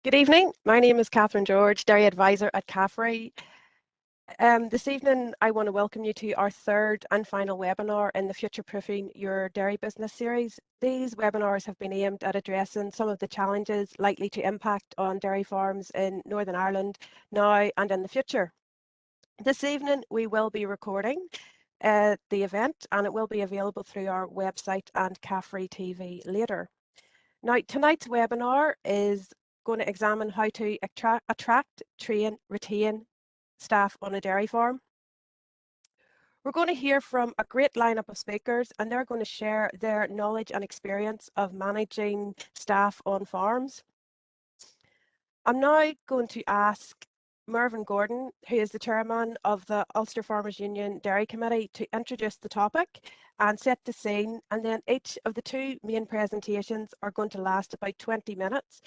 Good evening. My name is Catherine George, Dairy Advisor at CAFRE. This evening, I want to welcome you to our third and final webinar in the Future Proofing Your Dairy Business series. These webinars have been aimed at addressing some of the challenges likely to impact on dairy farms in Northern Ireland now and in the future. This evening, we will be recording the event, and it will be available through our website and CAFRE TV later. Now, tonight's webinar is going to examine how to attract, train, retain staff on a dairy farm. We're going to hear from a great lineup of speakers, and they're going to share their knowledge and experience of managing staff on farms. I'm now going to ask Mervyn Gordon, who is the chairman of the Ulster Farmers Union Dairy Committee, to introduce the topic and set the scene, and then each of the two main presentations are going to last about 20 minutes.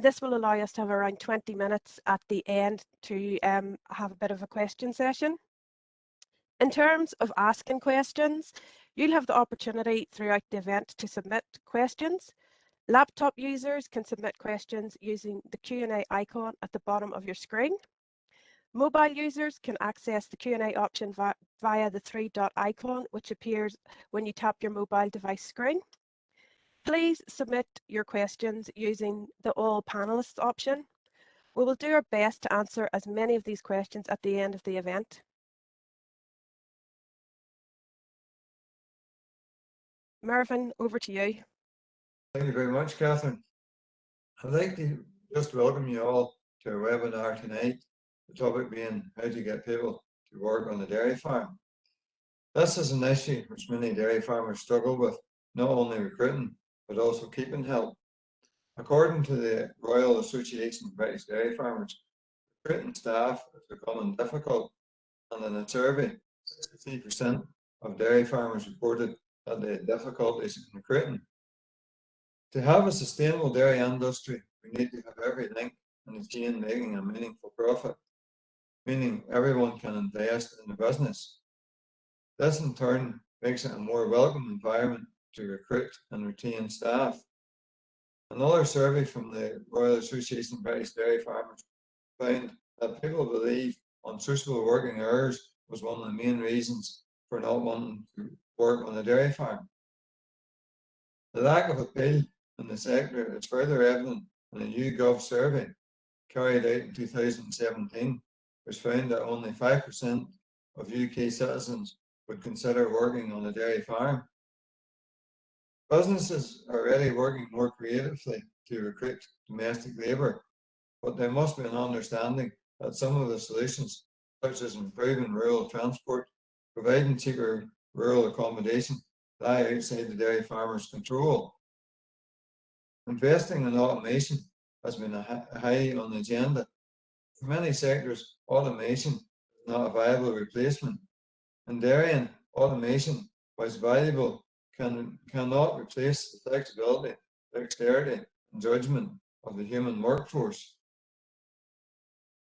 This will allow us to have around 20 minutes at the end to have a bit of a question session. In terms of asking questions, you'll have the opportunity throughout the event to submit questions. Laptop users can submit questions using the Q&A icon at the bottom of your screen. Mobile users can access the Q&A option via the three-dot icon, which appears when you tap your mobile device screen. Please submit your questions using the All Panelists option. We will do our best to answer as many of these questions at the end of the event. Mervyn, over to you. Thank you very much, Catherine. I'd like to just welcome you all to our webinar tonight, the topic being how to get people to work on the dairy farm. This is an issue which many dairy farmers struggle with, not only recruiting, but also keeping help. According to the Royal Association of British Dairy Farmers, recruiting staff is becoming difficult, and in a survey, 63% of dairy farmers reported that they had difficulties in recruiting. To have a sustainable dairy industry, we need to have every link in the chain making a meaningful profit, meaning everyone can invest in the business. This in turn makes it a more welcome environment to recruit and retain staff. Another survey from the Royal Association of British Dairy Farmers found that people believe unsociable working hours was one of the main reasons for not wanting to work on a dairy farm. The lack of appeal in the sector is further evident in a YouGov survey carried out in 2017, which found that only 5% of UK citizens would consider working on a dairy farm. Businesses are already working more creatively to recruit domestic labour, but there must be an understanding that some of the solutions, such as improving rural transport, providing cheaper rural accommodation, lie outside the dairy farmers' control. Investing in automation has been high on the agenda. For many sectors, automation is not a viable replacement. In dairying, automation, whilst valuable, cannot replace the flexibility, dexterity, and judgment of the human workforce.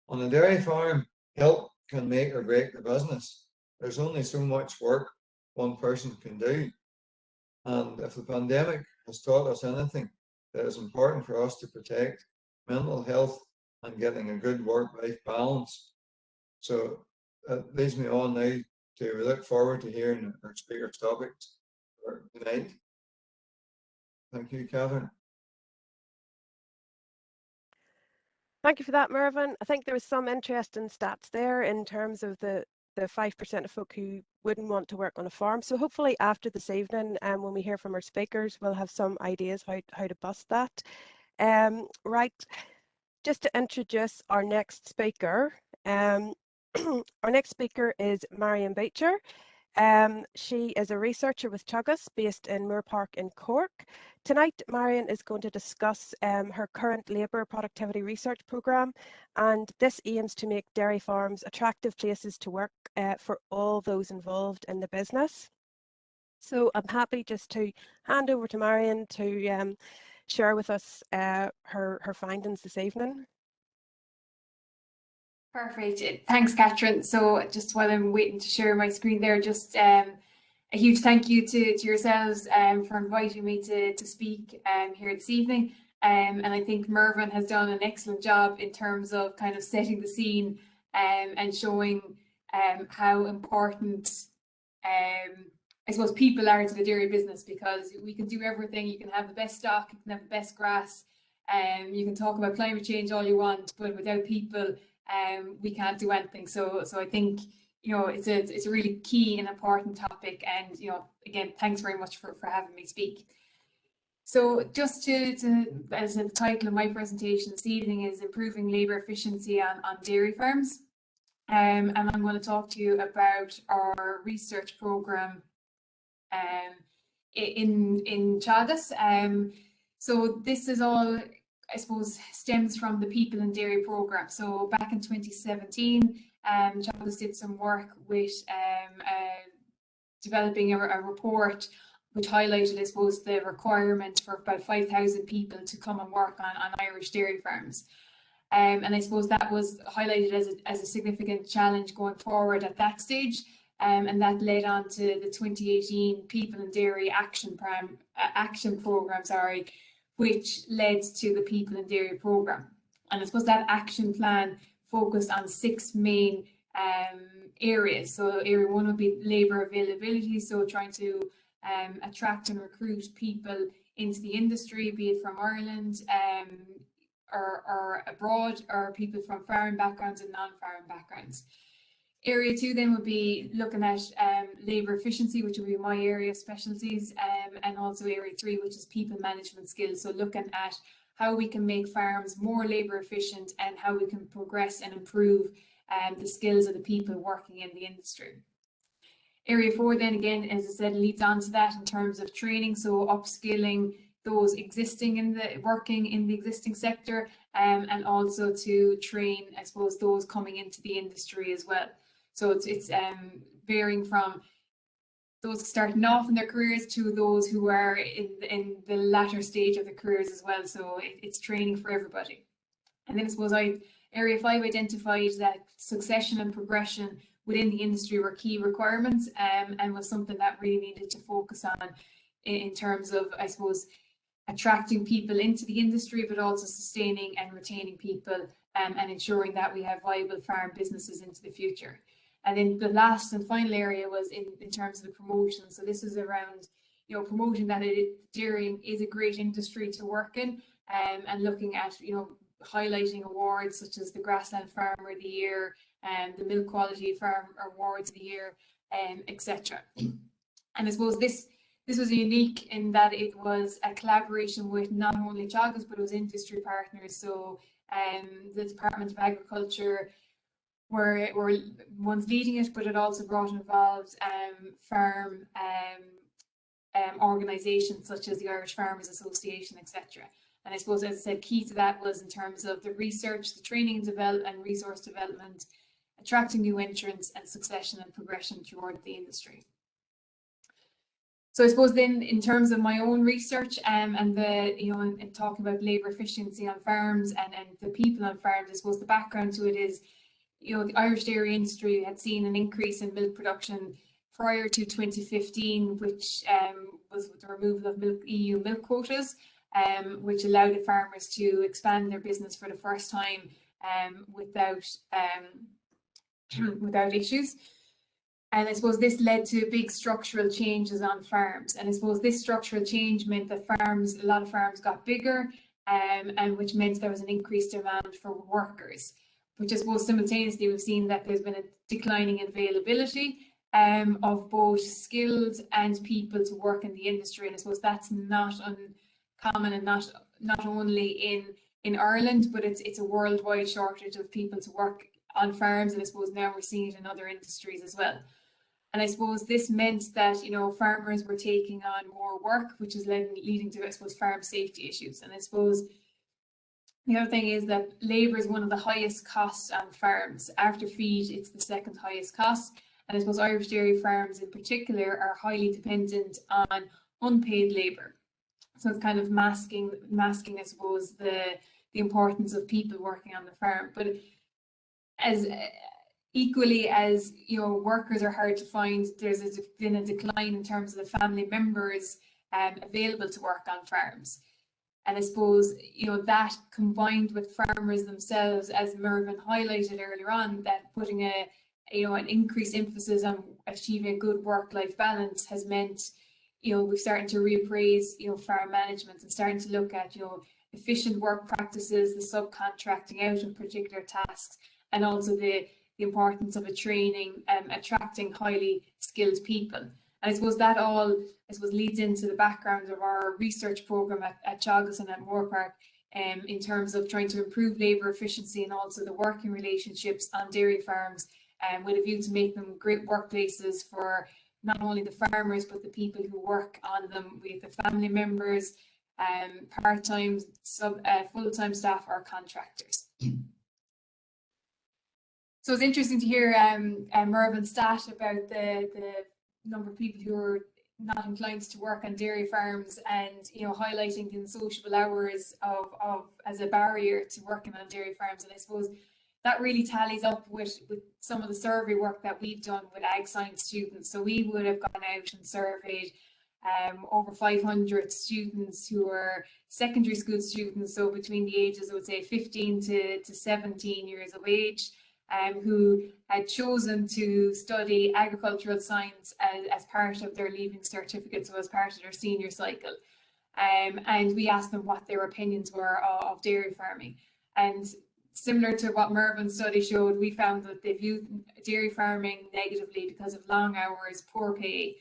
On a dairy farm, help can make or break the business. There's only so much work one person can do. And if the pandemic has taught us anything, that is important for us to protect mental health and getting a good work-life balance. So that leads me on now to look forward to hearing our speaker's topics for tonight. Thank you, Catherine. Thank you for that, Mervyn. I think there was some interesting stats there in terms of the 5% of folk who wouldn't want to work on a farm. So hopefully after this evening, when we hear from our speakers, we'll have some ideas how to bust that. Right, just to introduce our next speaker. Our next speaker is Marion Beecher. She is a researcher with Tugus based in Moore Park in Cork. Tonight, Marion is going to discuss her current labour productivity research programme, and this aims to make dairy farms attractive places to work for all those involved in the business. So I'm happy just to hand over to Marion to share with us her findings this evening. Perfect. Thanks, Catherine. So just while I'm waiting to share my screen there, just a huge thank you to yourselves for inviting me to speak here this evening. And I think Mervyn has done an excellent job in terms of kind of setting the scene and showing how important I suppose people are to the dairy business, because we can do everything. You can have the best stock, you can have the best grass, you can talk about climate change all you want, but without people, we can't do anything. So I think, you know, it's a really key and important topic. And, you know, again, thanks very much for having me speak. So just to as the title of my presentation this evening is Improving Labour Efficiency on Dairy Farms. And I'm going to talk to you about our research programme in Teagasc. So this is all, I suppose, stems from the People in Dairy programme. So back in 2017, Teagasc did some work with developing a report which highlighted, I suppose, the requirement for about 5,000 people to come and work on Irish dairy farms. And I suppose that was highlighted as a significant challenge going forward at that stage. And that led on to the 2018 People in Dairy Action Programme, which led to the People in Dairy Programme. And I suppose that action plan focused on 6 main areas. So area 1 would be labour availability, so trying to attract and recruit people into the industry, be it from Ireland or abroad, or people from farming backgrounds and non-farming backgrounds. Area 2 then would be looking at labour efficiency, which would be my area of specialties, and also area 3, which is people management skills. So looking at how we can make farms more labour efficient and how we can progress and improve the skills of the people working in the industry. Area 4 then again, as I said, leads on to that in terms of training, so upskilling those working in the existing sector, and also to train, I suppose, those coming into the industry as well. So it's varying from those starting off in their careers to those who are in the latter stage of their careers as well. So it's training for everybody. And then I suppose Area 5 identified that succession and progression within the industry were key requirements, and was something that really needed to focus on in terms of, I suppose, attracting people into the industry, but also sustaining and retaining people, and ensuring that we have viable farm businesses into the future. And then the last and final area was in terms of the promotion. So this is around, you know, promoting that dairying is a great industry to work in, and looking at, you know, highlighting awards such as the Grassland Farmer of the Year and the Milk Quality Farm Awards of the Year, etc. And I suppose this was unique in that it was a collaboration with not only Teagasc, but it was industry partners. So the Department of Agriculture were ones leading it, but it also involved farm organisations such as the Irish Farmers Association, etc. And I suppose, as I said, key to that was in terms of the research, the training and resource development, attracting new entrants, and succession and progression toward the industry. So I suppose then, in terms of my own research and and talking about labour efficiency on farms and the people on farms, I suppose the background to it is, you know, the Irish dairy industry had seen an increase in milk production prior to 2015, which was with the removal of EU milk quotas, which allowed the farmers to expand their business for the first time without issues. And I suppose this led to big structural changes on farms. And I suppose this structural change meant that a lot of farms got bigger, and which meant there was an increased demand for workers. Which I suppose simultaneously we've seen that there's been a declining availability of both skills and people to work in the industry. And I suppose that's not uncommon, and not only in Ireland, but it's a worldwide shortage of people to work on farms. And I suppose now we're seeing it in other industries as well. And I suppose this meant that, you know, farmers were taking on more work, which is leading to, I suppose, farm safety issues. And I suppose the other thing is that labour is one of the highest costs on farms. After feed, it's the second highest cost. And I suppose Irish dairy farms in particular are highly dependent on unpaid labour. So it's kind of masking, I suppose, the importance of people working on the farm. But as equally as, you know, workers are hard to find, there's been a decline in terms of the family members available to work on farms. And I suppose, you know, that combined with farmers themselves, as Mervyn highlighted earlier on, that putting an increased emphasis on achieving a good work-life balance has meant, you know, we're starting to reappraise, you know, farm management and starting to look at, you know, efficient work practices, the subcontracting out of particular tasks, and also the importance of attracting highly skilled people. And I suppose that all, leads into the background of our research program at Teagasc and at Moorpark, in terms of trying to improve labour efficiency and also the working relationships on dairy farms, with a view to make them great workplaces for not only the farmers but the people who work on them, with the family members, part-time, full-time staff or contractors. So it's interesting to hear Mervyn's stat about the number of people who are not inclined to work on dairy farms, and, you know, highlighting the unsociable hours of as a barrier to working on dairy farms. And I suppose that really tallies up with some of the survey work that we've done with ag science students. So we would have gone out and surveyed over 500 students who are secondary school students, so between the ages, I would say 15 to 17 years of age, who had chosen to study agricultural science as part of their leaving certificate, so as part of their senior cycle. And we asked them what their opinions were of dairy farming. And similar to what Mervyn's study showed, we found that they viewed dairy farming negatively because of long hours, poor pay.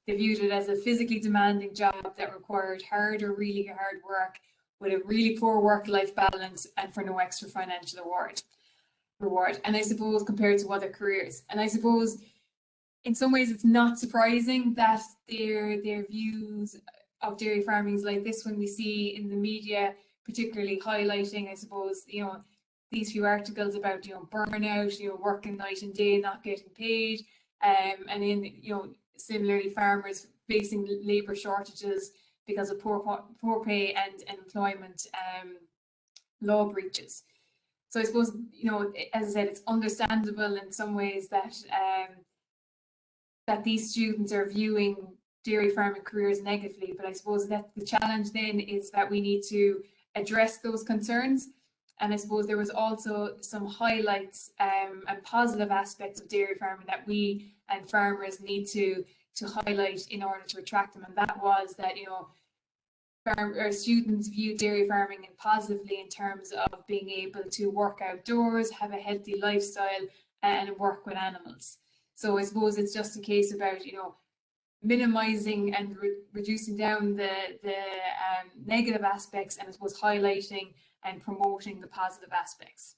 They viewed it as a physically demanding job that required hard or really hard work with a really poor work-life balance and for no extra financial reward. And I suppose compared to other careers. And I suppose in some ways it's not surprising that their views of dairy farming is like this when we see in the media, particularly highlighting, I suppose, you know, these few articles about, you know, burnout, you know, working night and day, not getting paid, and then, you know, similarly farmers facing labour shortages because of poor pay and employment law breaches. So I suppose, you know, as I said, it's understandable in some ways that that these students are viewing dairy farming careers negatively, but I suppose that the challenge then is that we need to address those concerns. And I suppose there was also some highlights and positive aspects of dairy farming that we and farmers need to highlight in order to attract them. And that was that, you know, students view dairy farming positively in terms of being able to work outdoors, have a healthy lifestyle, and work with animals. So I suppose it's just a case about, you know, minimizing and reducing down the negative aspects, and I suppose highlighting and promoting the positive aspects.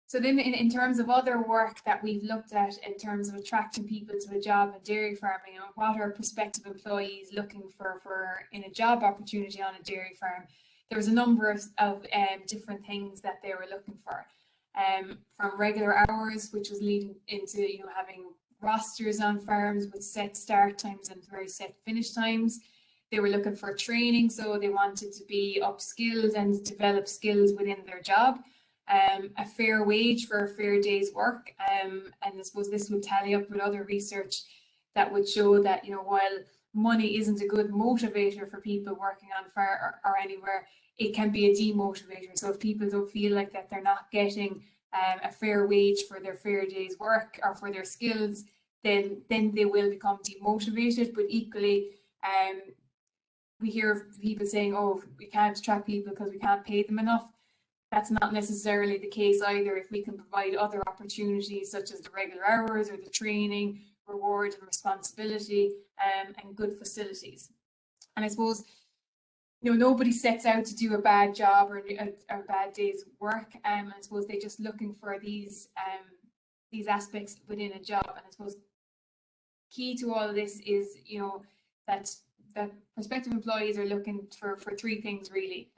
So then in terms of other work that we've looked at in terms of attracting people to a job in dairy farming, and what are prospective employees looking for in a job opportunity on a dairy farm, there was a number of different things that they were looking for. From regular hours, which was leading into, you know, having rosters on farms with set start times and very set finish times. They were looking for training, so they wanted to be upskilled and develop skills within their job. A fair wage for a fair day's work, and I suppose this would tally up with other research that would show that, you know, while money isn't a good motivator for people working on farm or anywhere, it can be a demotivator. So if people don't feel like that they're not getting a fair wage for their fair day's work or for their skills, then they will become demotivated. But equally, we hear people saying, oh, we can't attract people because we can't pay them enough. That's not necessarily the case either if we can provide other opportunities such as the regular hours or the training, reward and responsibility, and good facilities. And I suppose, you know, nobody sets out to do a bad job or a bad day's work. I suppose they're just looking for these aspects within a job. And I suppose key to all of this is, you know, that prospective employees are looking for three things really.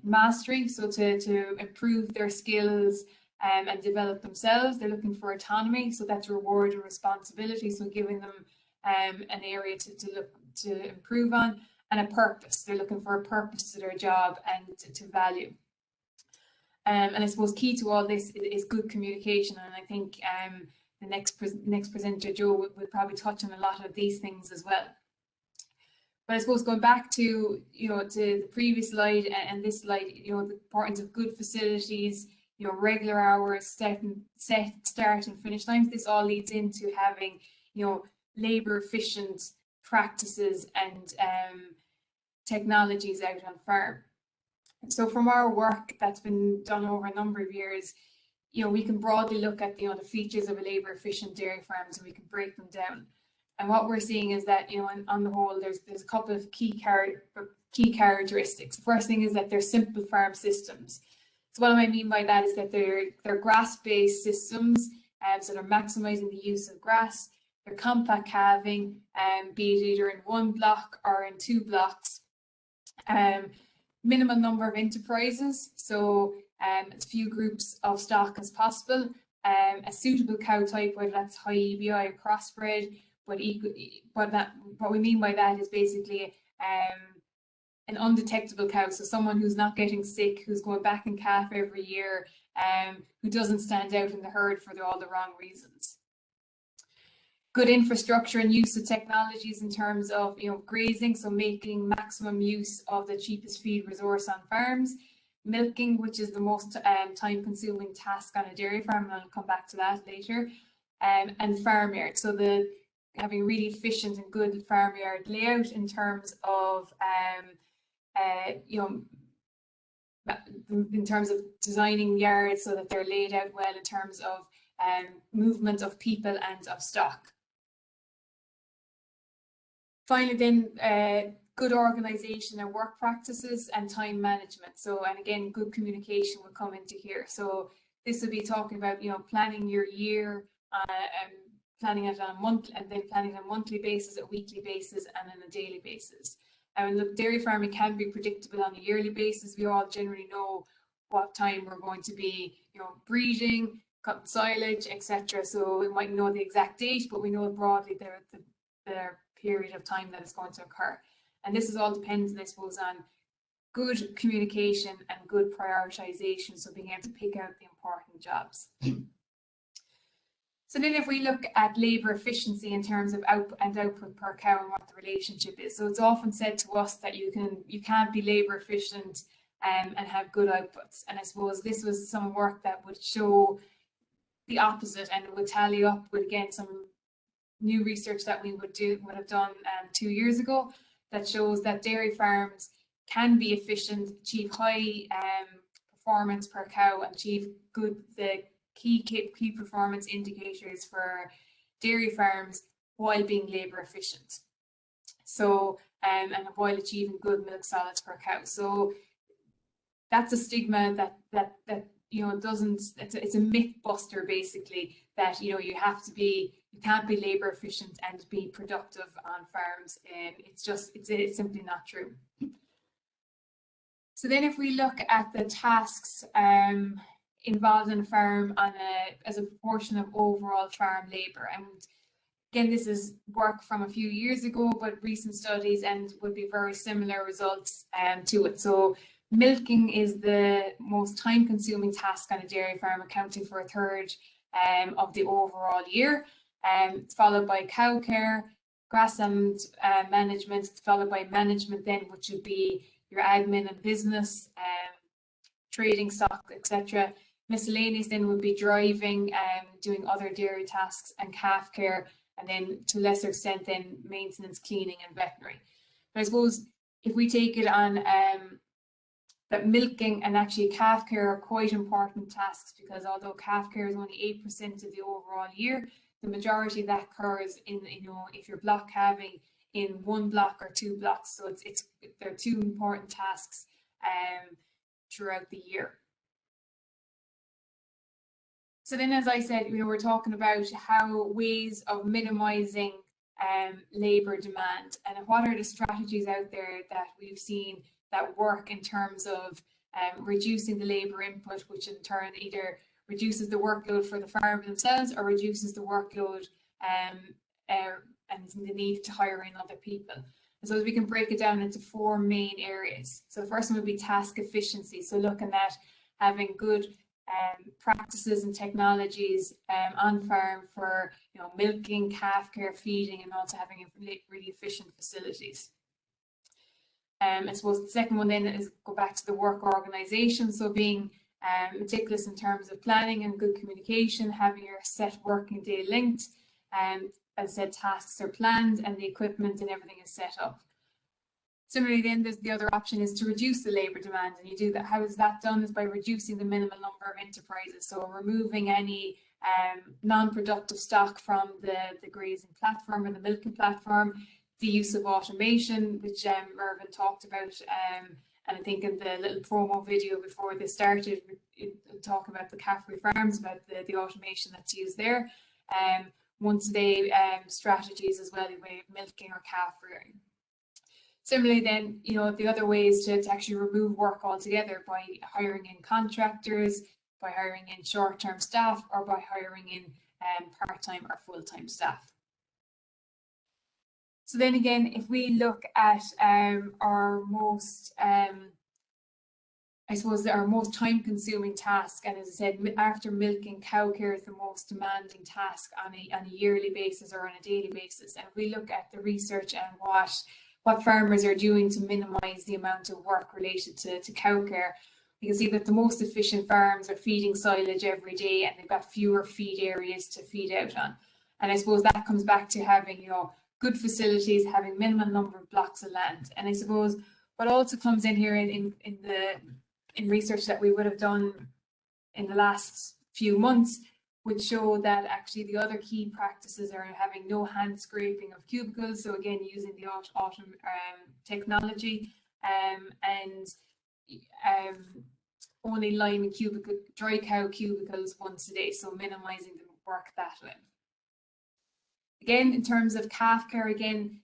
Mastery, so to improve their skills and develop themselves. They're looking for autonomy, so that's reward and responsibility, so giving them an area to improve on, and a purpose. They're looking for a purpose to their job and to value. And I suppose key to all this is good communication, and I think the next presenter, Joe, will probably touch on a lot of these things as well. But I suppose going back to, to the previous slide and this slide, the importance of good facilities, regular hours, set start and finish times, this all leads into having, labor efficient practices and technologies out on farm. So from our work that's been done over a number of years, we can broadly look at, the features of a labor efficient dairy farms, and we can break them down. And what we're seeing is that, on the whole, there's a couple of key characteristics. The first thing is that they're simple farm systems. So what I mean by that is that they're grass-based systems, so they're maximizing the use of grass. They're compact calving, be it either in one block or in two blocks. Minimum number of enterprises, so as few groups of stock as possible. A suitable cow type, whether that's high EBI or crossbred. What we mean by that is basically an undetectable cow, so someone who's not getting sick, who's going back and calf every year, who doesn't stand out in the herd for all the wrong reasons. Good infrastructure and use of technologies in terms of grazing, so making maximum use of the cheapest feed resource on farms. Milking, which is the most time-consuming task on a dairy farm, and I'll come back to that later. And farmyard, so having really efficient and good farmyard layout in terms of in terms of designing yards so that they're laid out well in terms of movement of people and of stock. Finally, then good organisation and work practices and time management. So, and again, good communication will come into here. So this will be talking about planning your year, planning it on a month, and then planning on a monthly basis, a weekly basis, and on a daily basis. And look, dairy farming can be predictable on a yearly basis. We all generally know what time we're going to be, breeding, cutting silage, etc. So we might know the exact date, but we know broadly the period of time that is going to occur. And this is all dependent, I suppose, on good communication and good prioritization. So being able to pick out the important jobs. So then if we look at labour efficiency in terms of output per cow and what the relationship is. So it's often said to us that you can't be labour efficient and have good outputs. And I suppose this was some work that would show the opposite, and it would tally up with, again, some new research that we would have done 2 years ago that shows that dairy farms can be efficient, achieve high performance per cow, and achieve the key performance indicators for dairy farms while being labour efficient. So and while achieving good milk solids per cow. So that's a stigma that doesn't. It's a myth buster basically, that you can't be labour efficient and be productive on farms. It's simply not true. So then if we look at the tasks involved in a farm as a proportion of overall farm labour, and again, this is work from a few years ago, but recent studies and would be very similar results to it. So milking is the most time-consuming task on a dairy farm, accounting for a third of the overall year. It's followed by cow care, grassland management, followed by management then, which would be your admin and business, trading stock, etc. Miscellaneous then would be driving, doing other dairy tasks, and calf care, and then to a lesser extent then maintenance, cleaning, and veterinary. But I suppose if we take it on that milking and actually calf care are quite important tasks, because although calf care is only 8% of the overall year, the majority of that occurs in, if you're block calving in one block or two blocks. So they're two important tasks throughout the year. So then, as I said, we're talking about how ways of minimizing labour demand, and what are the strategies out there that we've seen that work in terms of reducing the labour input, which in turn either reduces the workload for the farm themselves or reduces the workload and the need to hire in other people. And so we can break it down into four main areas. So the first one would be task efficiency. So looking at having good practices and technologies on farm for milking, calf care, feeding, and also having really efficient facilities. I suppose the second one then is go back to the work organisation, so being meticulous in terms of planning and good communication, having your set working day linked, as I said, tasks are planned and the equipment and everything is set up. Similarly, then there's the other option is to reduce the labour demand, and you do that. How is that done? Is by reducing the minimum number of enterprises, so removing any non-productive stock from the grazing platform or the milking platform, the use of automation, which Mervyn talked about, and I think in the little promo video before they started, talking about the CAFRE farms, about the automation that's used there, once day strategies as well, with milking or calf rearing. Similarly, then, you know, the other way is to actually remove work altogether by hiring in contractors, by hiring in short-term staff, or by hiring in part-time or full-time staff. So then again, if we look at our most, I suppose, our most time-consuming task, and as I said, after milking, cow care is the most demanding task on a yearly basis or on a daily basis. And if we look at the research and what farmers are doing to minimise the amount of work related to cow care, you can see that the most efficient farms are feeding silage every day, and they've got fewer feed areas to feed out on. And I suppose that comes back to having, you know, good facilities, having minimum number of blocks of land. And I suppose what also comes in here in research that we would have done in the last few months would show that actually the other key practices are having no hand scraping of cubicles, so again using the autumn technology, and only liming dry cow cubicles once a day, so minimizing the work that way. Again, in terms of calf care, again,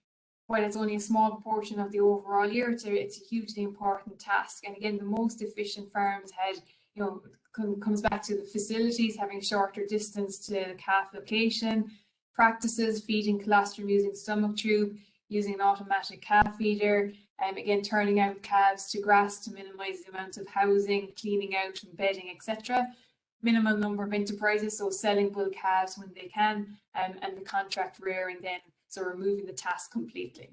while it's only a small portion of the overall year, it's a hugely important task. And again, the most efficient farms had, you know, comes back to the facilities, having shorter distance to the calf location, practices, feeding colostrum using stomach tube, using an automatic calf feeder, again, turning out calves to grass to minimise the amount of housing, cleaning out and bedding, etc. Minimum number of enterprises, so selling bull calves when they can, and the contract rearing then, so removing the task completely.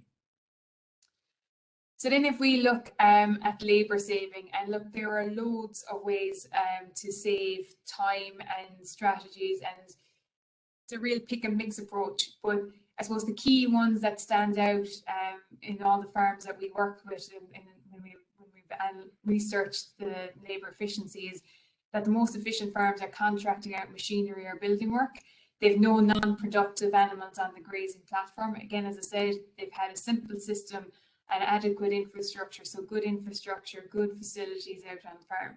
So then if we look at labour saving, and look, there are loads of ways to save time and strategies, and it's a real pick and mix approach. But I suppose the key ones that stand out in all the farms that we worked with when we've researched the labour efficiencies, that the most efficient farms are contracting out machinery or building work. They've no non-productive animals on the grazing platform. Again, as I said, they've had a simple system and adequate infrastructure, so good infrastructure, good facilities out on farm.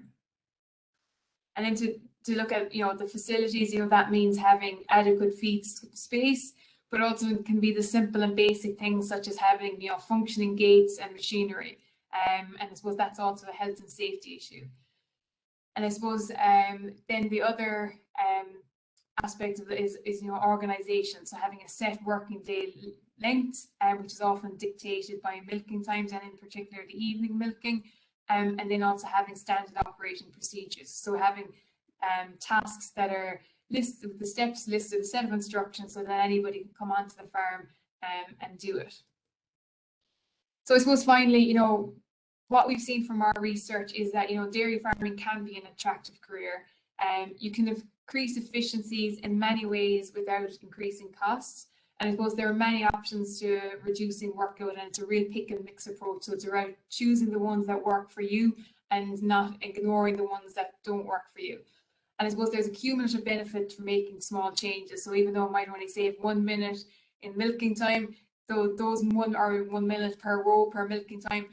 And then to look at, you know, the facilities, you know, that means having adequate feed space, but also it can be the simple and basic things such as having, you know, functioning gates and machinery. And I suppose that's also a health and safety issue. And I suppose then the other aspect of it is, you know, organisation. So having a set working day length, which is often dictated by milking times, and in particular the evening milking, and then also having standard operating procedures. So having tasks that are listed with the steps listed, a set of instructions, so that anybody can come onto the farm and do it. So I suppose finally, you know, what we've seen from our research is that, you know, dairy farming can be an attractive career. You can increase efficiencies in many ways without increasing costs. And I suppose there are many options to reducing workload, and it's a real pick and mix approach. So it's about choosing the ones that work for you and not ignoring the ones that don't work for you. And I suppose there's a cumulative benefit for making small changes. So even though it might only save 1 minute in milking time, so those 1 minute per row per milking time,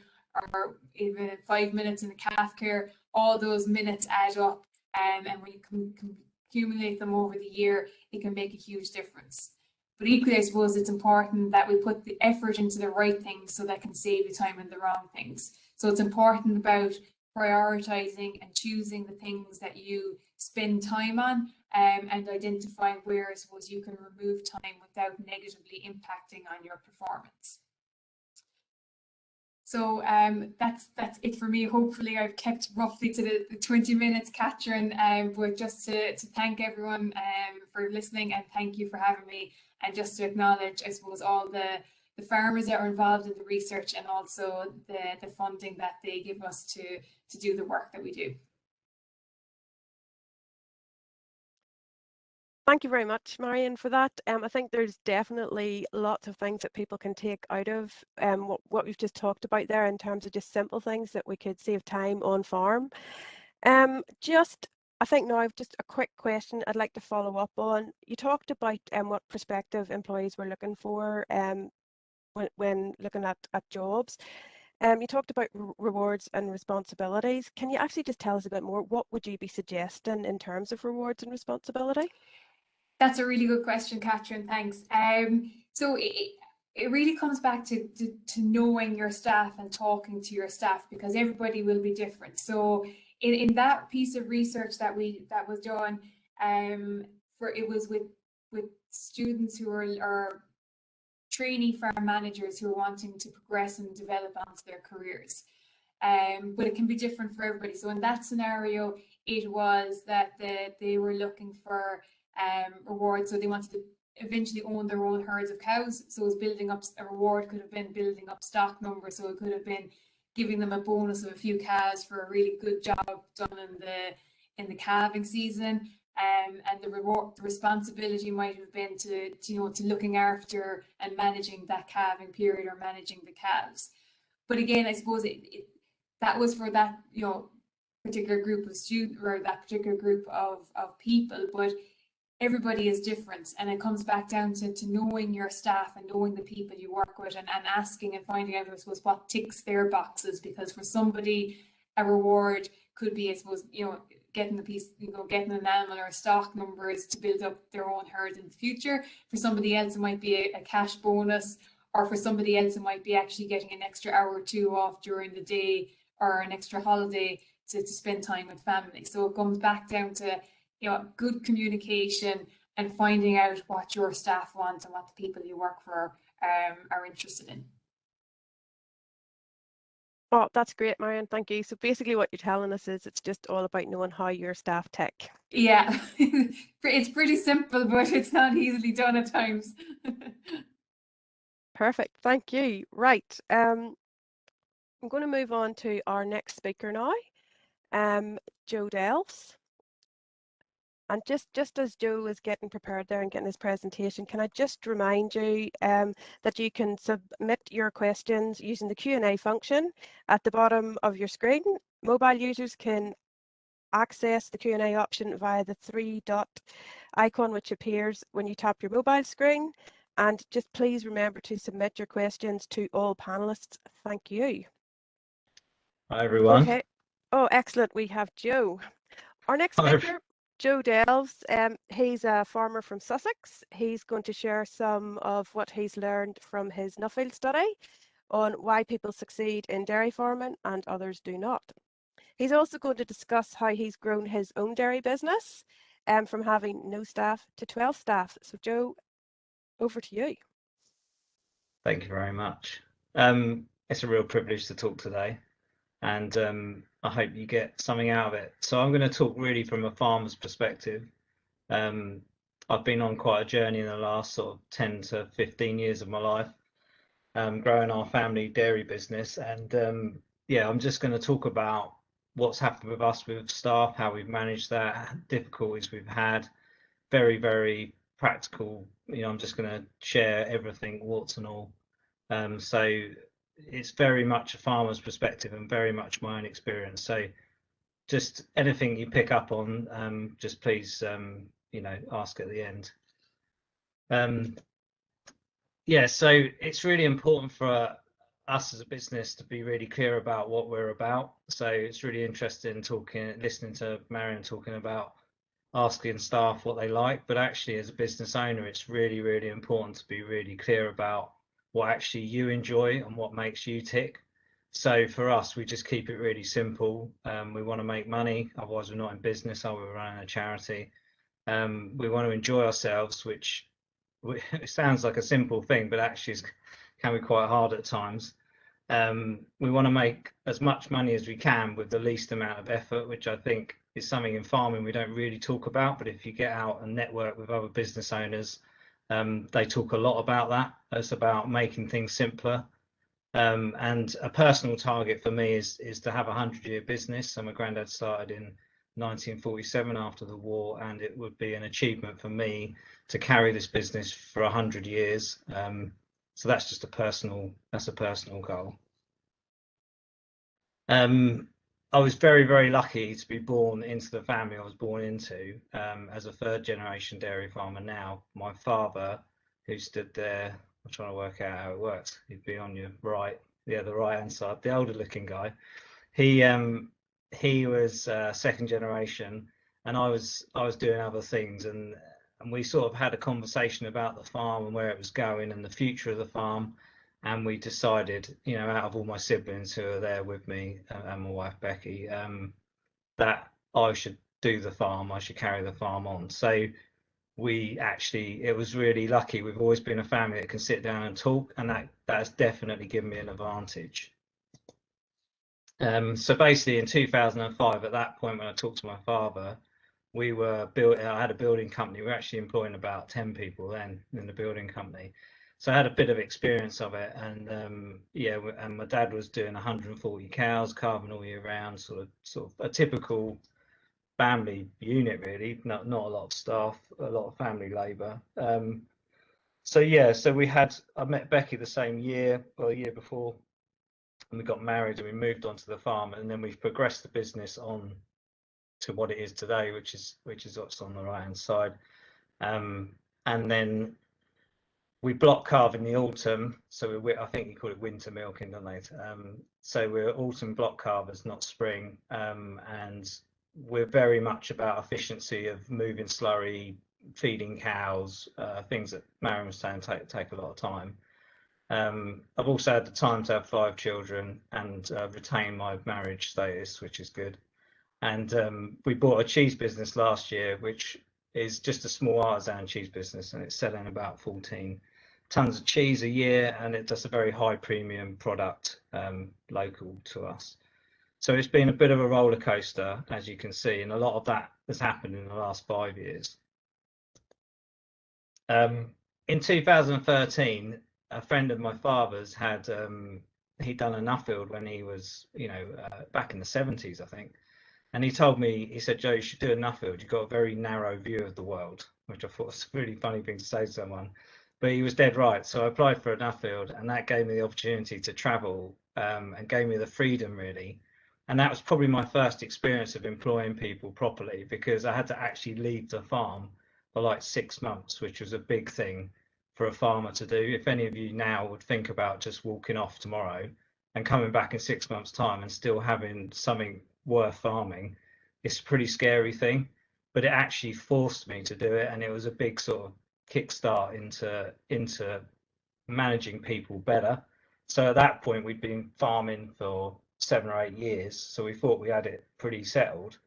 or even 5 minutes in the calf care, all those minutes add up, and when you can accumulate them over the year, it can make a huge difference. But equally, I suppose it's important that we put the effort into the right things so that can save you time in the wrong things. So it's important about prioritizing and choosing the things that you spend time on, and identifying where, I suppose, you can remove time without negatively impacting on your performance. So that's it for me. Hopefully I've kept roughly to the 20 minutes, Catherine, but just to thank everyone for listening, and thank you for having me, and just to acknowledge, I suppose, all the the farmers that are involved in the research, and also the funding that they give us to do the work that we do. Thank you very much, Marion, for that. I think there's definitely lots of things that people can take out of what we've just talked about there, in terms of just simple things that we could save time on farm. I think now just a quick question I'd like to follow up on. You talked about what prospective employees were looking for when looking at jobs. You talked about rewards and responsibilities. Can you actually just tell us a bit more? What would you be suggesting in terms of rewards and responsibility? That's a really good question, Catherine. Thanks. So it really comes back to knowing your staff and talking to your staff, because everybody will be different. So in that piece of research that was done, it was with students who are trainee farm managers who are wanting to progress and develop onto their careers. But it can be different for everybody. So in that scenario, it was that they were looking for rewards. So they wanted to eventually own their own herds of cows. So it was building up a reward, could have been building up stock numbers. So it could have been giving them a bonus of a few calves for a really good job done in the calving season. And the responsibility might have been to looking after and managing that calving period, or managing the calves. But again, I suppose that was for that particular group of students, or that particular group of people. But everybody is different, and it comes back down to knowing your staff and knowing the people you work with, and asking and finding out, I suppose, what ticks their boxes. Because for somebody, a reward could be, I suppose, getting a piece, getting an animal or a stock numbers to build up their own herd in the future. For somebody else, it might be a cash bonus, or for somebody else, it might be actually getting an extra hour or two off during the day, or an extra holiday to spend time with family. So it comes back down to good communication and finding out what your staff want and what the people you work for are interested in. Oh, that's great, Marion. Thank you. So basically what you're telling us is it's just all about knowing how your staff tick. Yeah, it's pretty simple, but it's not easily done at times. Perfect. Thank you. Right. I'm going to move on to our next speaker now, Joe Delves. And just as Joe is getting prepared there and getting his presentation, can I just remind you that you can submit your questions using the Q&A function at the bottom of your screen. Mobile users can access the Q&A option via the 3-dot icon which appears when you tap your mobile screen. And just please remember to submit your questions to all panelists. Thank you. Hi, everyone. Okay. Oh, excellent. We have Joe. Our next speaker, Joe Delves, he's a farmer from Sussex. He's going to share some of what he's learned from his Nuffield study on why people succeed in dairy farming and others do not. He's also going to discuss how he's grown his own dairy business from having no staff to 12 staff. So Joe, over to you. Thank you very much. It's a real privilege to talk today, and I hope you get something out of it. So I'm going to talk really from a farmer's perspective. I've been on quite a journey in the last sort of 10 to 15 years of my life, growing our family dairy business. And yeah, I'm just going to talk about what's happened with us with staff, how we've managed that, difficulties we've had, very, very practical. I'm just going to share everything, warts and all. So it's very much a farmer's perspective and very much my own experience. So just anything you pick up on, just please, ask at the end. Yeah, so it's really important for us as a business to be really clear about what we're about. So it's really interesting listening to Marion talking about asking staff what they like, but actually as a business owner, it's really, really important to be really clear about what actually you enjoy and what makes you tick. So for us, we just keep it really simple. We want to make money, otherwise we're not in business, or we're running a charity. We want to enjoy ourselves, which it sounds like a simple thing, but actually can be quite hard at times. We want to make as much money as we can with the least amount of effort, which I think is something in farming we don't really talk about. But if you get out and network with other business owners, They talk a lot about that. It's about making things simpler. And a personal target for me is to have a 100-year business. So my granddad started in 1947 after the war, and it would be an achievement for me to carry this business for 100 years. So that's just a personal goal. I was very, very lucky to be born into the family I was born into, as a third generation dairy farmer now. My father, who stood there, I'm trying to work out how it works. He'd be on your right, yeah, the right hand side, the older looking guy. He was second generation, and I was doing other things, and we sort of had a conversation about the farm and where it was going and the future of the farm. And we decided, you know, out of all my siblings who are there with me and my wife Becky, that I should do the farm, I should carry the farm on. So it was really lucky. We've always been a family that can sit down and talk, and that's definitely given me an advantage. So basically in 2005, at that point when I talked to my father, I had a building company. We were actually employing about 10 people then in the building company. So I had a bit of experience of it, and and my dad was doing 140 cows, calving all year round, sort of a typical family unit really. Not a lot of staff, a lot of family labour. So I met Becky the same year, or a year before, and we got married and we moved onto the farm, and then we've progressed the business on to what it is today, which is what's on the right hand side. And then we block calve in the autumn, so I think you call it winter milking, don't they? So we're autumn block calvers, not spring, and we're very much about efficiency of moving slurry, feeding cows, things that Marion was saying take a lot of time. I've also had the time to have 5 children and retain my marriage status, which is good. And we bought a cheese business last year, which is just a small artisan cheese business, and it's selling about 14 tons of cheese a year, and it does a very high premium product, local to us. So it's been a bit of a roller coaster, as you can see, and a lot of that has happened in the last 5 years. In 2013, a friend of my father's had he'd done a Nuffield when he was, back in the 70s, I think. And he told me, he said, "Joe, you should do a Nuffield. You've got a very narrow view of the world," which I thought was a really funny thing to say to someone. But he was dead right. So I applied for a Nuffield, and that gave me the opportunity to travel, and gave me the freedom, really. And that was probably my first experience of employing people properly, because I had to actually leave the farm for like 6 months, which was a big thing for a farmer to do. If any of you now would think about just walking off tomorrow and coming back in 6 months' time and still having something worth farming, it's a pretty scary thing. But it actually forced me to do it, and it was a big sort of kickstart into managing people better. So at that point, we'd been farming for 7 or 8 years, so we thought we had it pretty settled.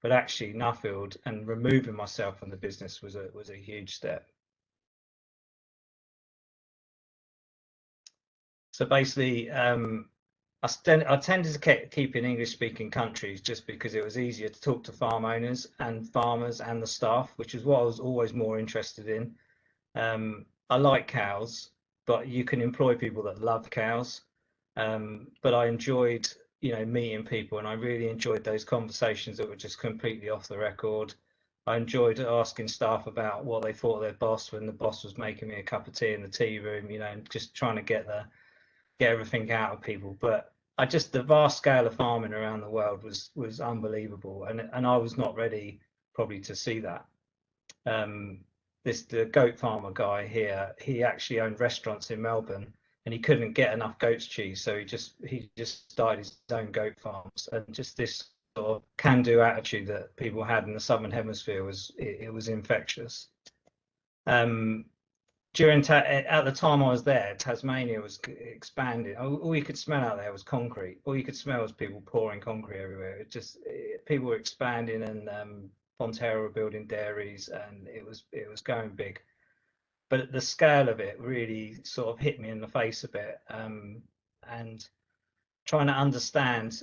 But actually, Nuffield and removing myself from the business was a huge step. So basically, I tended to keep in English-speaking countries just because it was easier to talk to farm owners and farmers and the staff, which is what I was always more interested in. I like cows, but you can employ people that love cows. But I enjoyed, meeting people, and I really enjoyed those conversations that were just completely off the record. I enjoyed asking staff about what they thought of their boss when the boss was making me a cup of tea in the tea room, and just trying to get everything out of people. But the vast scale of farming around the world was unbelievable, and I was not ready probably to see that. The goat farmer guy here, he actually owned restaurants in Melbourne, and he couldn't get enough goat's cheese, so he just started his own goat farms. And just this sort of can-do attitude that people had in the Southern Hemisphere was infectious. At the time I was there, Tasmania was expanding. All you could smell out there was concrete. All you could smell was people pouring concrete everywhere. People were expanding, and Fonterra were building dairies, and it was going big. But the scale of it really sort of hit me in the face a bit, and trying to understand,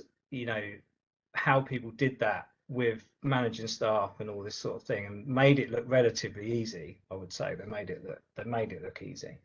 how people did that with managing staff and all this sort of thing, and made it look relatively easy. I would say they made it look easy.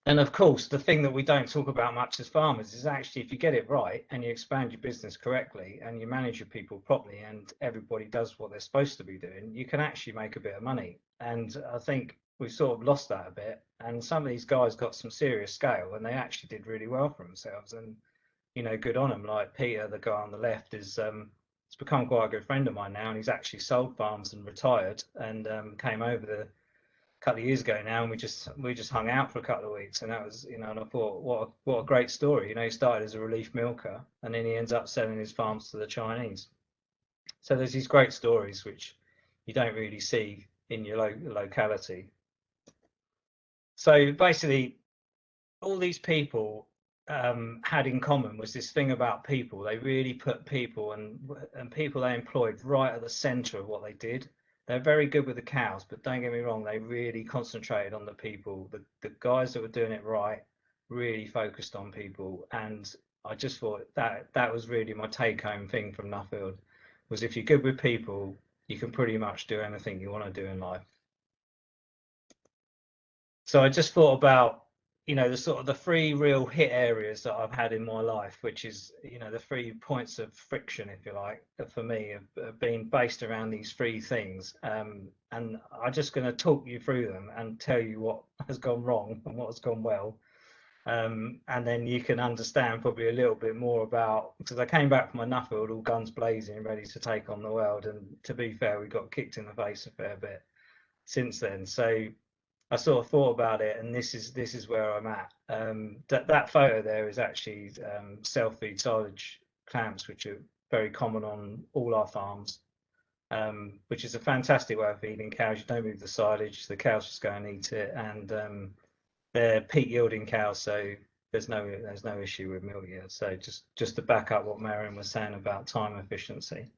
And of course, the thing that we don't talk about much as farmers is actually, if you get it right and you expand your business correctly and you manage your people properly and everybody does what they're supposed to be doing, you can actually make a bit of money. And I think we've sort of lost that a bit. And some of these guys got some serious scale and they actually did really well for themselves. And, you know, good on them. Like Peter, the guy on the left, is it's become quite a good friend of mine now, and he's actually sold farms and retired, and came over the couple of years ago now, and we just hung out for a couple of weeks, and that was, you know, and I thought, what a great story. You know, he started as a relief milker and then he ends up selling his farms to the Chinese. So there's these great stories which you don't really see in your locality. So basically all these people had in common was this thing about people. They really put people and people they employed right at the center of what they did. They're very good with the cows, but don't get me wrong, they really concentrated on the people. The guys that were doing it right really focused on people. And I just thought that was really my take-home thing from Nuffield, was if you're good with people, you can pretty much do anything you want to do in life. So I just thought about, you know, the sort of the three real hit areas that I've had in my life, which is, you know, the 3 points of friction, if you like, for me have been based around these 3 things. And I'm just going to talk you through them and tell you what has gone wrong and what has gone well. And then you can understand probably a little bit more about, because I came back from my Nuffield all guns blazing, ready to take on the world. And to be fair, we got kicked in the face a fair bit since then. So I sort of thought about it, and this is where I'm at. That photo there is actually self-feed silage clamps, which are very common on all our farms, which is a fantastic way of feeding cows. You don't move the silage; the cows just go and eat it, and they're peak yielding cows, so there's no issue with milk yield. So just to back up what Marion was saying about time efficiency.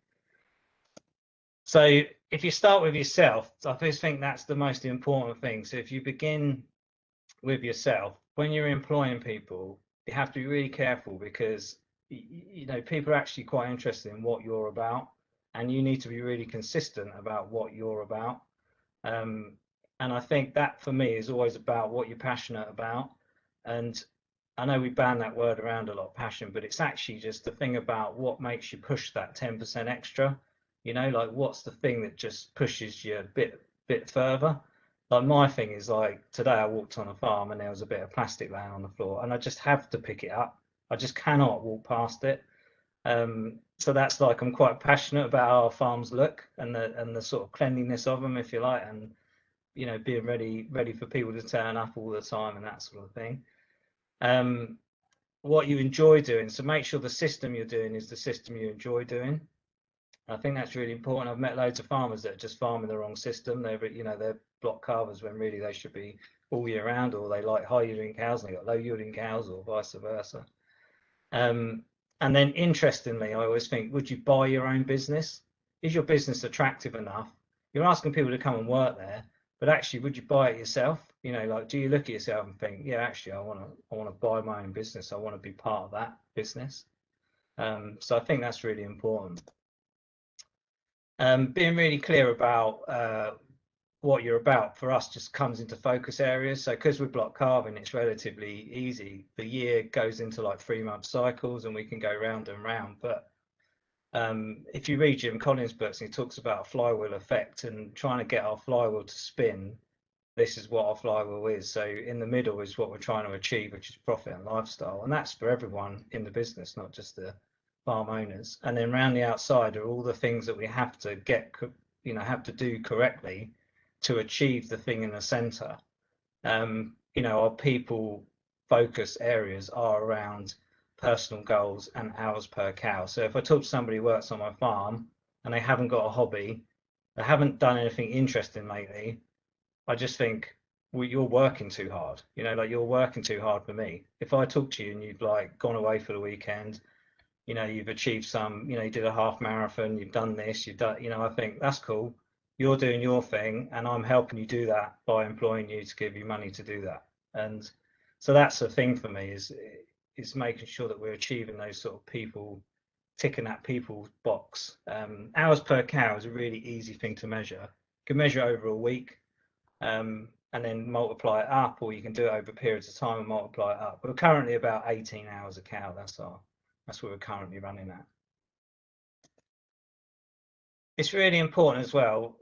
So if you start with yourself, I just think that's the most important thing. So if you begin with yourself, when you're employing people, you have to be really careful, because you know, people are actually quite interested in what you're about, and you need to be really consistent about what you're about. And I think that for me is always about what you're passionate about. And I know we ban that word around a lot, passion, but it's actually just the thing about what makes you push that 10% extra. You know, like what's the thing that just pushes you a bit further? Like my thing is, like today I walked on a farm and there was a bit of plastic laying on the floor, and I just have to pick it up. I just cannot walk past it. So that's like, I'm quite passionate about how our farms look and the sort of cleanliness of them, if you like, and you know, being ready for people to turn up all the time and that sort of thing. What you enjoy doing, so make sure the system you're doing is the system you enjoy doing. I think that's really important. I've met loads of farmers that are just farming the wrong system. They're, you know, they're block calvers when really they should be all year round, or they like high yielding cows and they got low yielding cows, or vice versa. And then interestingly, I always think, would you buy your own business? Is your business attractive enough? You're asking people to come and work there, but actually, would you buy it yourself? You know, like, do you look at yourself and think, yeah, actually, I want to buy my own business. I want to be part of that business. So I think that's really important. Being really clear about what you're about for us just comes into focus areas. So because we're block calving, it's relatively easy. The year goes into like 3-month cycles and we can go round and round. But if you read Jim Collins' books, he talks about a flywheel effect and trying to get our flywheel to spin. This is what our flywheel is. So in the middle is what we're trying to achieve, which is profit and lifestyle. And that's for everyone in the business, not just the farm owners. And then around the outside are all the things that we have to get, you know, have to do correctly to achieve the thing in the center. You know, our people focus areas are around personal goals and hours per cow. So if I talk to somebody who works on my farm and they haven't got a hobby, they haven't done anything interesting lately, I just think, well, you're working too hard. You know, like you're working too hard for me. If I talk to you and you've like gone away for the weekend, you know, you've achieved some, you know, you did a half marathon, you've done this, you've done, you know, I think that's cool. You're doing your thing and I'm helping you do that by employing you to give you money to do that. And so that's the thing for me is making sure that we're achieving those sort of people ticking that people box. Hours per cow is a really easy thing to measure. You can measure over a week, and then multiply it up, or you can do it over periods of time and multiply it up. We're currently about 18 hours a cow. That's what we're currently running at. It's really important as well,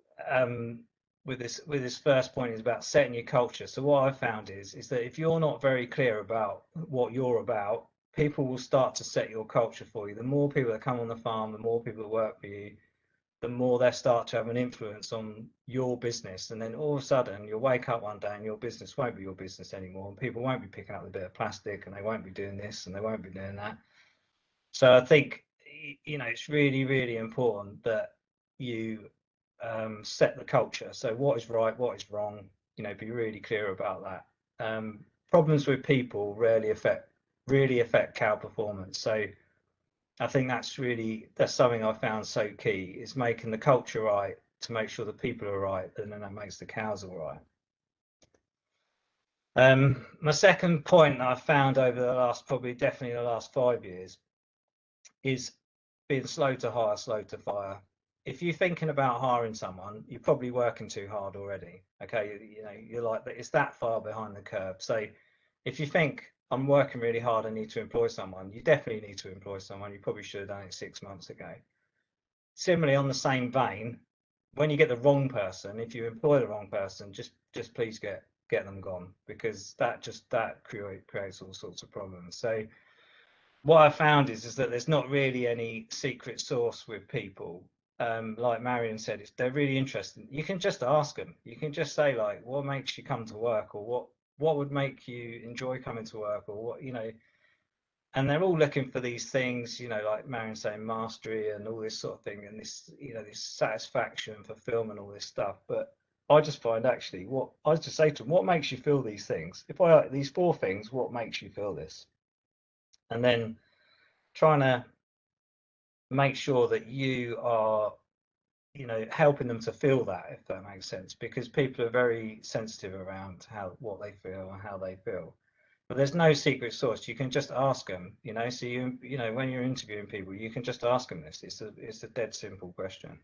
with this first point, is about setting your culture. So what I've found is that if you're not very clear about what you're about, people will start to set your culture for you. The more people that come on the farm, the more people that work for you, the more they start to have an influence on your business. And then all of a sudden you'll wake up one day and your business won't be your business anymore, and people won't be picking up the bit of plastic, and they won't be doing this and they won't be doing that. So I think, you know, it's really, really important that you set the culture. So what is right, what is wrong, you know, be really clear about that. Problems with people really affect cow performance. So I think that's something I found so key, is making the culture right to make sure the people are right, and then that makes the cows all right. My second point that I've found over the last, definitely the last 5 years, is being slow to hire, slow to fire. If you're thinking about hiring someone, you're probably working too hard already. Okay, you know, you're like, it's that far behind the curve. So if you think, I'm working really hard, I need to employ someone, you definitely need to employ someone. You probably should have done it 6 months ago. Similarly, on the same vein, when you get the wrong person, if you employ the wrong person, just please get them gone, because that creates all sorts of problems. So what I found is that there's not really any secret sauce with people. Like Marion said, they're really interesting. You can just ask them. You can just say, like, what makes you come to work, or what would make you enjoy coming to work, or what, you know. And they're all looking for these things, you know, like Marion saying, mastery and all this sort of thing, and this, you know, this satisfaction, fulfillment, all this stuff. But I just find, actually, what I just say to them, what makes you feel these things? If I like these 4 things, what makes you feel this? And then trying to make sure that you are, you know, helping them to feel that, if that makes sense, because people are very sensitive around what they feel and how they feel. But there's no secret sauce. You can just ask them, you know. So you know, when you're interviewing people, you can just ask them this. It's a dead simple question.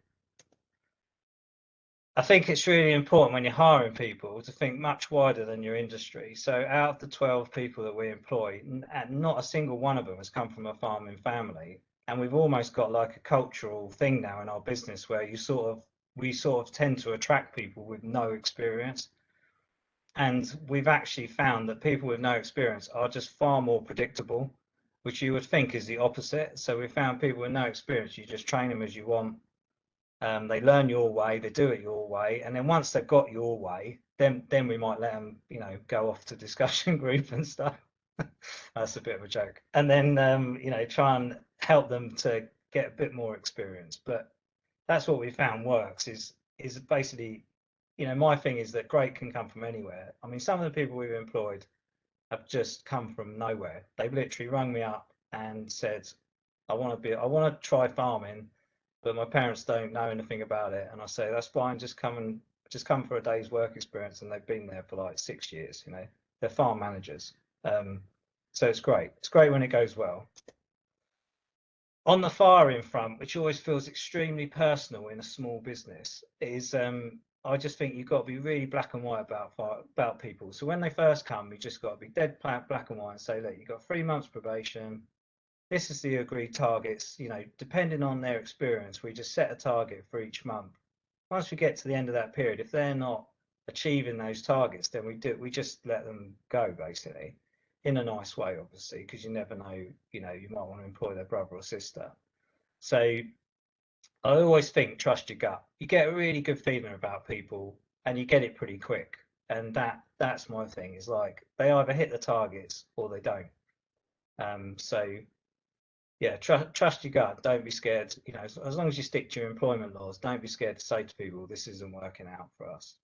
I think it's really important when you're hiring people to think much wider than your industry. So out of the 12 people that we employ, not a single one of them has come from a farming family. And we've almost got like a cultural thing now in our business where we sort of tend to attract people with no experience. And we've actually found that people with no experience are just far more predictable, which you would think is the opposite. So we found people with no experience, you just train them as you want. They learn your way, they do it your way, and then once they've got your way, then we might let them, you know, go off to discussion group and stuff. That's a bit of a joke. And then you know, try and help them to get a bit more experience. But that's what we found works, is basically, you know, my thing is that great can come from anywhere. I mean, some of the people we've employed have just come from nowhere. They've literally rung me up and said, I want to try farming, but my parents don't know anything about it. And I say, that's fine, just come for a day's work experience. And they've been there for like 6 years, you know. They're farm managers. So it's great. It's great when it goes well. On the firing front, which always feels extremely personal in a small business, is I just think you've got to be really black and white about people. So when they first come, you just got to be dead black and white and say, look, you've got 3 months probation. This is the agreed targets. You know, depending on their experience, we just set a target for each month. Once we get to the end of that period, if they're not achieving those targets, then we just let them go, basically, in a nice way, obviously, because you never know, you know, you might want to employ their brother or sister. So I always think, trust your gut. You get a really good feeling about people, and you get it pretty quick. And that's my thing, is like, they either hit the targets or they don't. So yeah, trust your gut. Don't be scared. You know, as long as you stick to your employment laws, don't be scared to say to people, this isn't working out for us.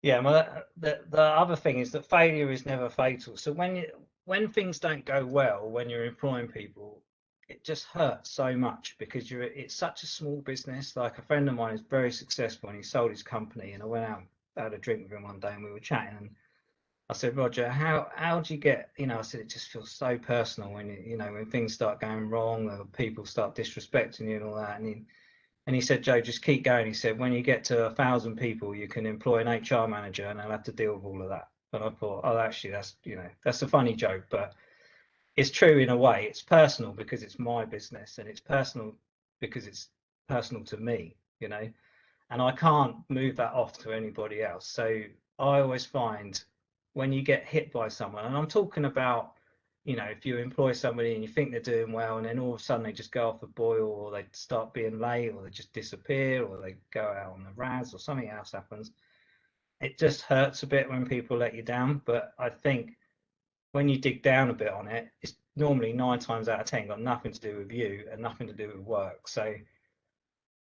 Yeah, well, the other thing is that failure is never fatal. So when things don't go well, when you're employing people, it just hurts so much, because it's such a small business. Like, a friend of mine is very successful and he sold his company, and I went out, had a drink with him one day, and we were chatting, and I said, Roger, how do you get, I said, it just feels so personal when, when things start going wrong or people start disrespecting you and all that. And he said, Joe, just keep going. He said, when you get to 1,000 people, you can employ an HR manager and they'll have to deal with all of that. And I thought, oh, actually, that's a funny joke, but it's true in a way. It's personal because it's my business, and it's personal because it's personal to me, and I can't move that off to anybody else. So I always find when you get hit by someone, and I'm talking about, if you employ somebody and you think they're doing well, and then all of a sudden they just go off the boil, or they start being late, or they just disappear, or they go out on the RAS, or something else happens. It just hurts a bit when people let you down. But I think when you dig down a bit on it, it's normally 9 times out of 10 got nothing to do with you and nothing to do with work. So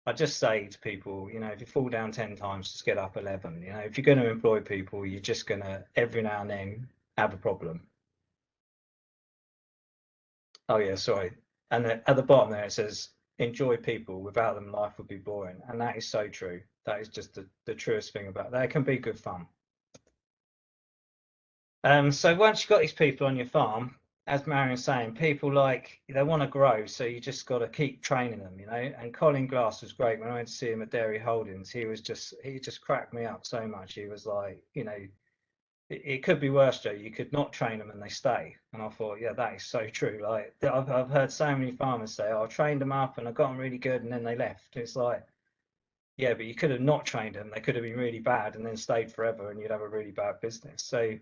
I just say to people, if you fall down 10 times, just get up 11. If you're going to employ people, you're just going to every now and then have a problem. Oh yeah, sorry. And at the bottom there, it says, enjoy people. Without them, life would be boring. And that is so true. That is just the truest thing about that. It can be good fun. So once you've got these people on your farm, as Marion's saying, people they want to grow, so you just got to keep training them, And Colin Glass was great when I went to see him at Dairy Holdings. He just cracked me up so much. He was like, it could be worse, Joe. You could not train them and they stay. And I thought, yeah, that is so true. Like I've heard so many farmers say, oh, I trained them up and I got them really good, and then they left. It's like, yeah, but you could have not trained them. They could have been really bad and then stayed forever, and you'd have a really bad business. So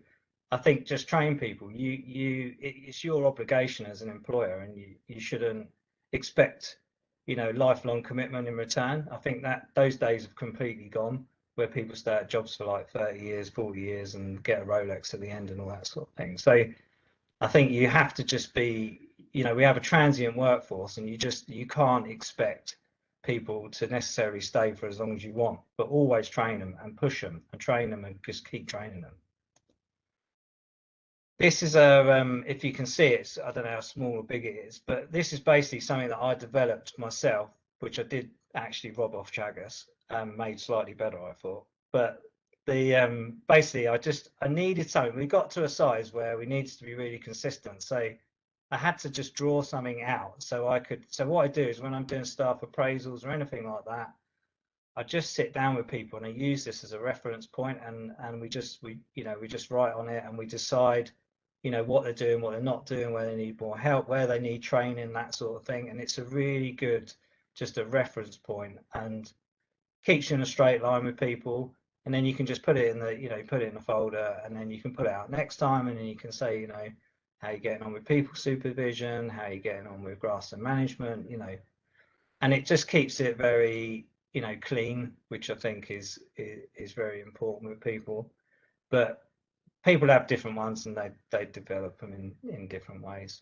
I think just train people. It's your obligation as an employer, and you shouldn't expect, lifelong commitment in return. I think that those days have completely gone, where people stay at jobs for like 30 years, 40 years, and get a Rolex at the end and all that sort of thing. So I think you have to just be, we have a transient workforce, and you can't expect people to necessarily stay for as long as you want, but always train them and push them and train them and just keep training them. This is if you can see it, I don't know how small or big it is, but this is basically something that I developed myself, which I did actually rob off Chagas, made slightly better, I thought. But the basically, I needed something. We got to a size where we needed to be really consistent, so I had to just draw something out so I could. So what I do is when I'm doing staff appraisals or anything like that, I just sit down with people and I use this as a reference point, and we just write on it, and we decide what they're doing, what they're not doing, where they need more help, where they need training, that sort of thing. And it's a really good, just a reference point, and keeps you in a straight line with people. And then you can just put it in the folder, and then you can put it out next time, and then you can say, how you're getting on with people supervision, how you're getting on with grassland management, and it just keeps it very, clean, which I think is very important with people. But people have different ones, and they develop them in different ways.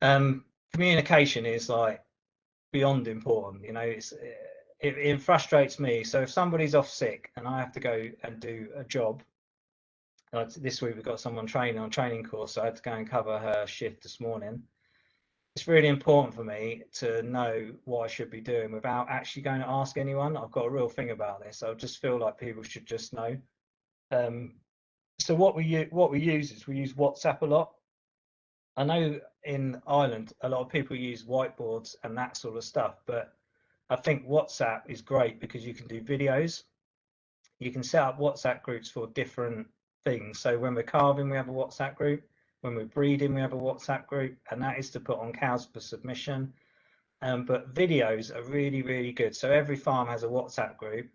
Communication is like beyond important. It frustrates me. So if somebody's off sick and I have to go and do a job, like this week we've got someone training on training course, so I had to go and cover her shift this morning. It's really important for me to know what I should be doing without actually going to ask anyone. I've got a real thing about this. I just feel like people should just know. So what we use is we use WhatsApp a lot. I know in Ireland a lot of people use whiteboards and that sort of stuff, but I think WhatsApp is great because you can do videos. You can set up WhatsApp groups for different things. So when we're calving, we have a WhatsApp group. When we're breeding, we have a WhatsApp group, and that is to put on cows for submission. But videos are really, really good. So every farm has a WhatsApp group,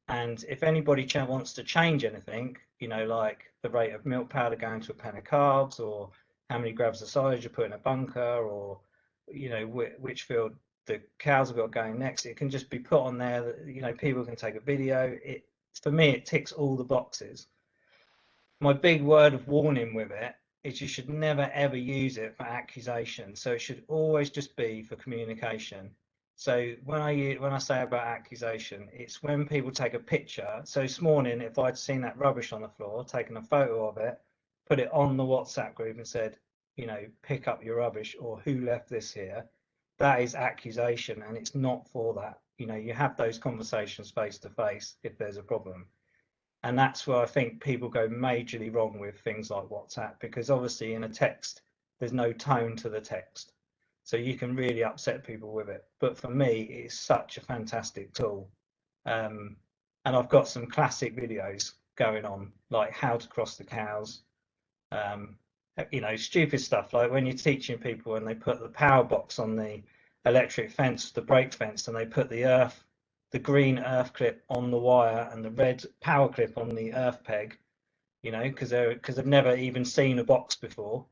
and if anybody wants to change anything, like the rate of milk powder going to a pen of calves, or how many grams of silage you put in a bunker, or which field the cows have got going next, it can just be put on there that people can take a video. For me, it ticks all the boxes. My big word of warning with it is you should never ever use it for accusation. So it should always just be for communication. So when I say about accusation, it's when people take a picture. So this morning, if I'd seen that rubbish on the floor, taken a photo of it, put it on the WhatsApp group and said, pick up your rubbish, or who left this here, that is accusation, and it's not for that. You have those conversations face to face if there's a problem. And that's where I think people go majorly wrong with things like WhatsApp, because obviously in a text, there's no tone to the text. So you can really upset people with it. But for me, it's such a fantastic tool. And I've got some classic videos going on, like how to cross the cows, you know, stupid stuff like when you're teaching people and they put the power box on the electric fence, the brake fence, and they put the green earth clip on the wire and the red power clip on the earth peg, you know, because they've never even seen a box before.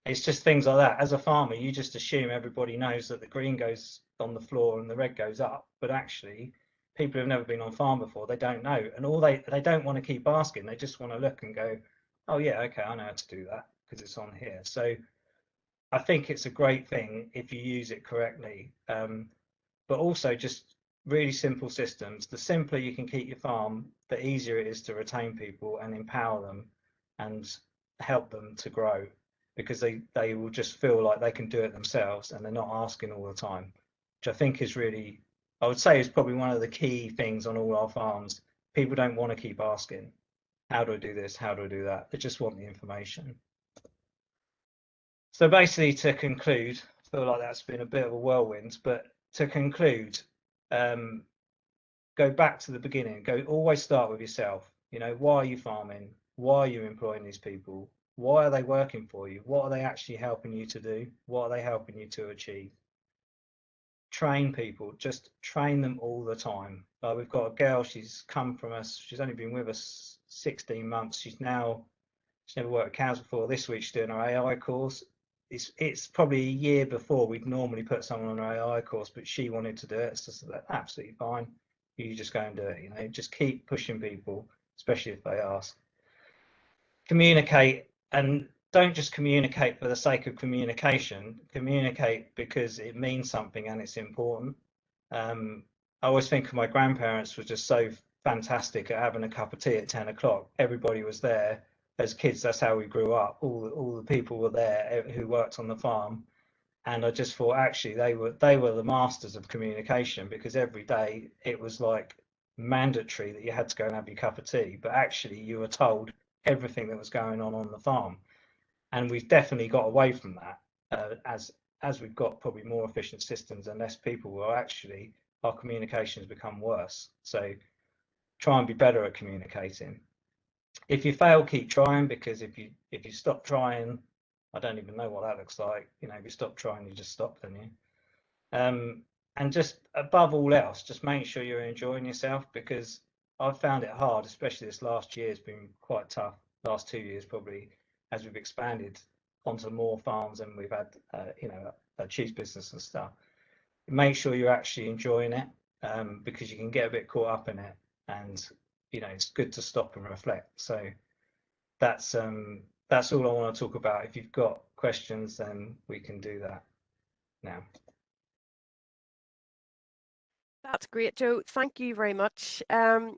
It's just things like that. As a farmer, you just assume everybody knows that the green goes on the floor and the red goes up, but actually people who've never been on farm before, they don't know, and all they don't want to keep asking, they just want to look and go, oh yeah, okay, I know how to do that because it's on here. So I think it's a great thing if you use it correctly, but also just really simple systems. The simpler you can keep your farm, the easier it is to retain people and empower them and help them to grow, because they will just feel like they can do it themselves and they're not asking all the time, which I think is really, I would say, is probably one of the key things on all our farms. People don't want to keep asking, how do I do this? How do I do that? They just want the information. So basically, to conclude, I feel like that's been a bit of a whirlwind, but to conclude, go back to the beginning. Always start with yourself. You know, why are you farming? Why are you employing these people? Why are they working for you? What are they actually helping you to do? What are they helping you to achieve? Train people, just train them all the time. Like we've got a girl, she's come from us, she's only been with us 16 months. She's never worked with cows before. This week she's doing her AI course. It's probably a year before we'd normally put someone on an AI course, but she wanted to do it. So that's absolutely fine. You just go and do it. You know, just keep pushing people, especially if they ask. Communicate, and don't just communicate for the sake of communication. Communicate because it means something and it's important. I always think of my grandparents were just so fantastic at having a cup of tea at 10 o'clock. Everybody was there. As kids, that's how we grew up. All the people were there who worked on the farm, and I just thought actually they were the masters of communication, because every day it was like mandatory that you had to go and have your cup of tea, but actually you were told everything that was going on the farm. And we've definitely got away from that as we've got probably more efficient systems and less people. Well, actually our communications become worse. So try and be better at communicating. If you fail, keep trying, because if you stop trying, I don't even know what that looks like. You know, if you stop trying, you just stop, don't you? And just above all else, just make sure you're enjoying yourself, because I've found it hard, especially this last year has been quite tough. Last 2 years probably, as we've expanded onto more farms and we've had you know, a cheese business and stuff. Make sure you're actually enjoying it, because you can get a bit caught up in it, and you know, it's good to stop and reflect. So that's all I want to talk about. If you've got questions, then we can do that now. That's great, Joe. Thank you very much. We're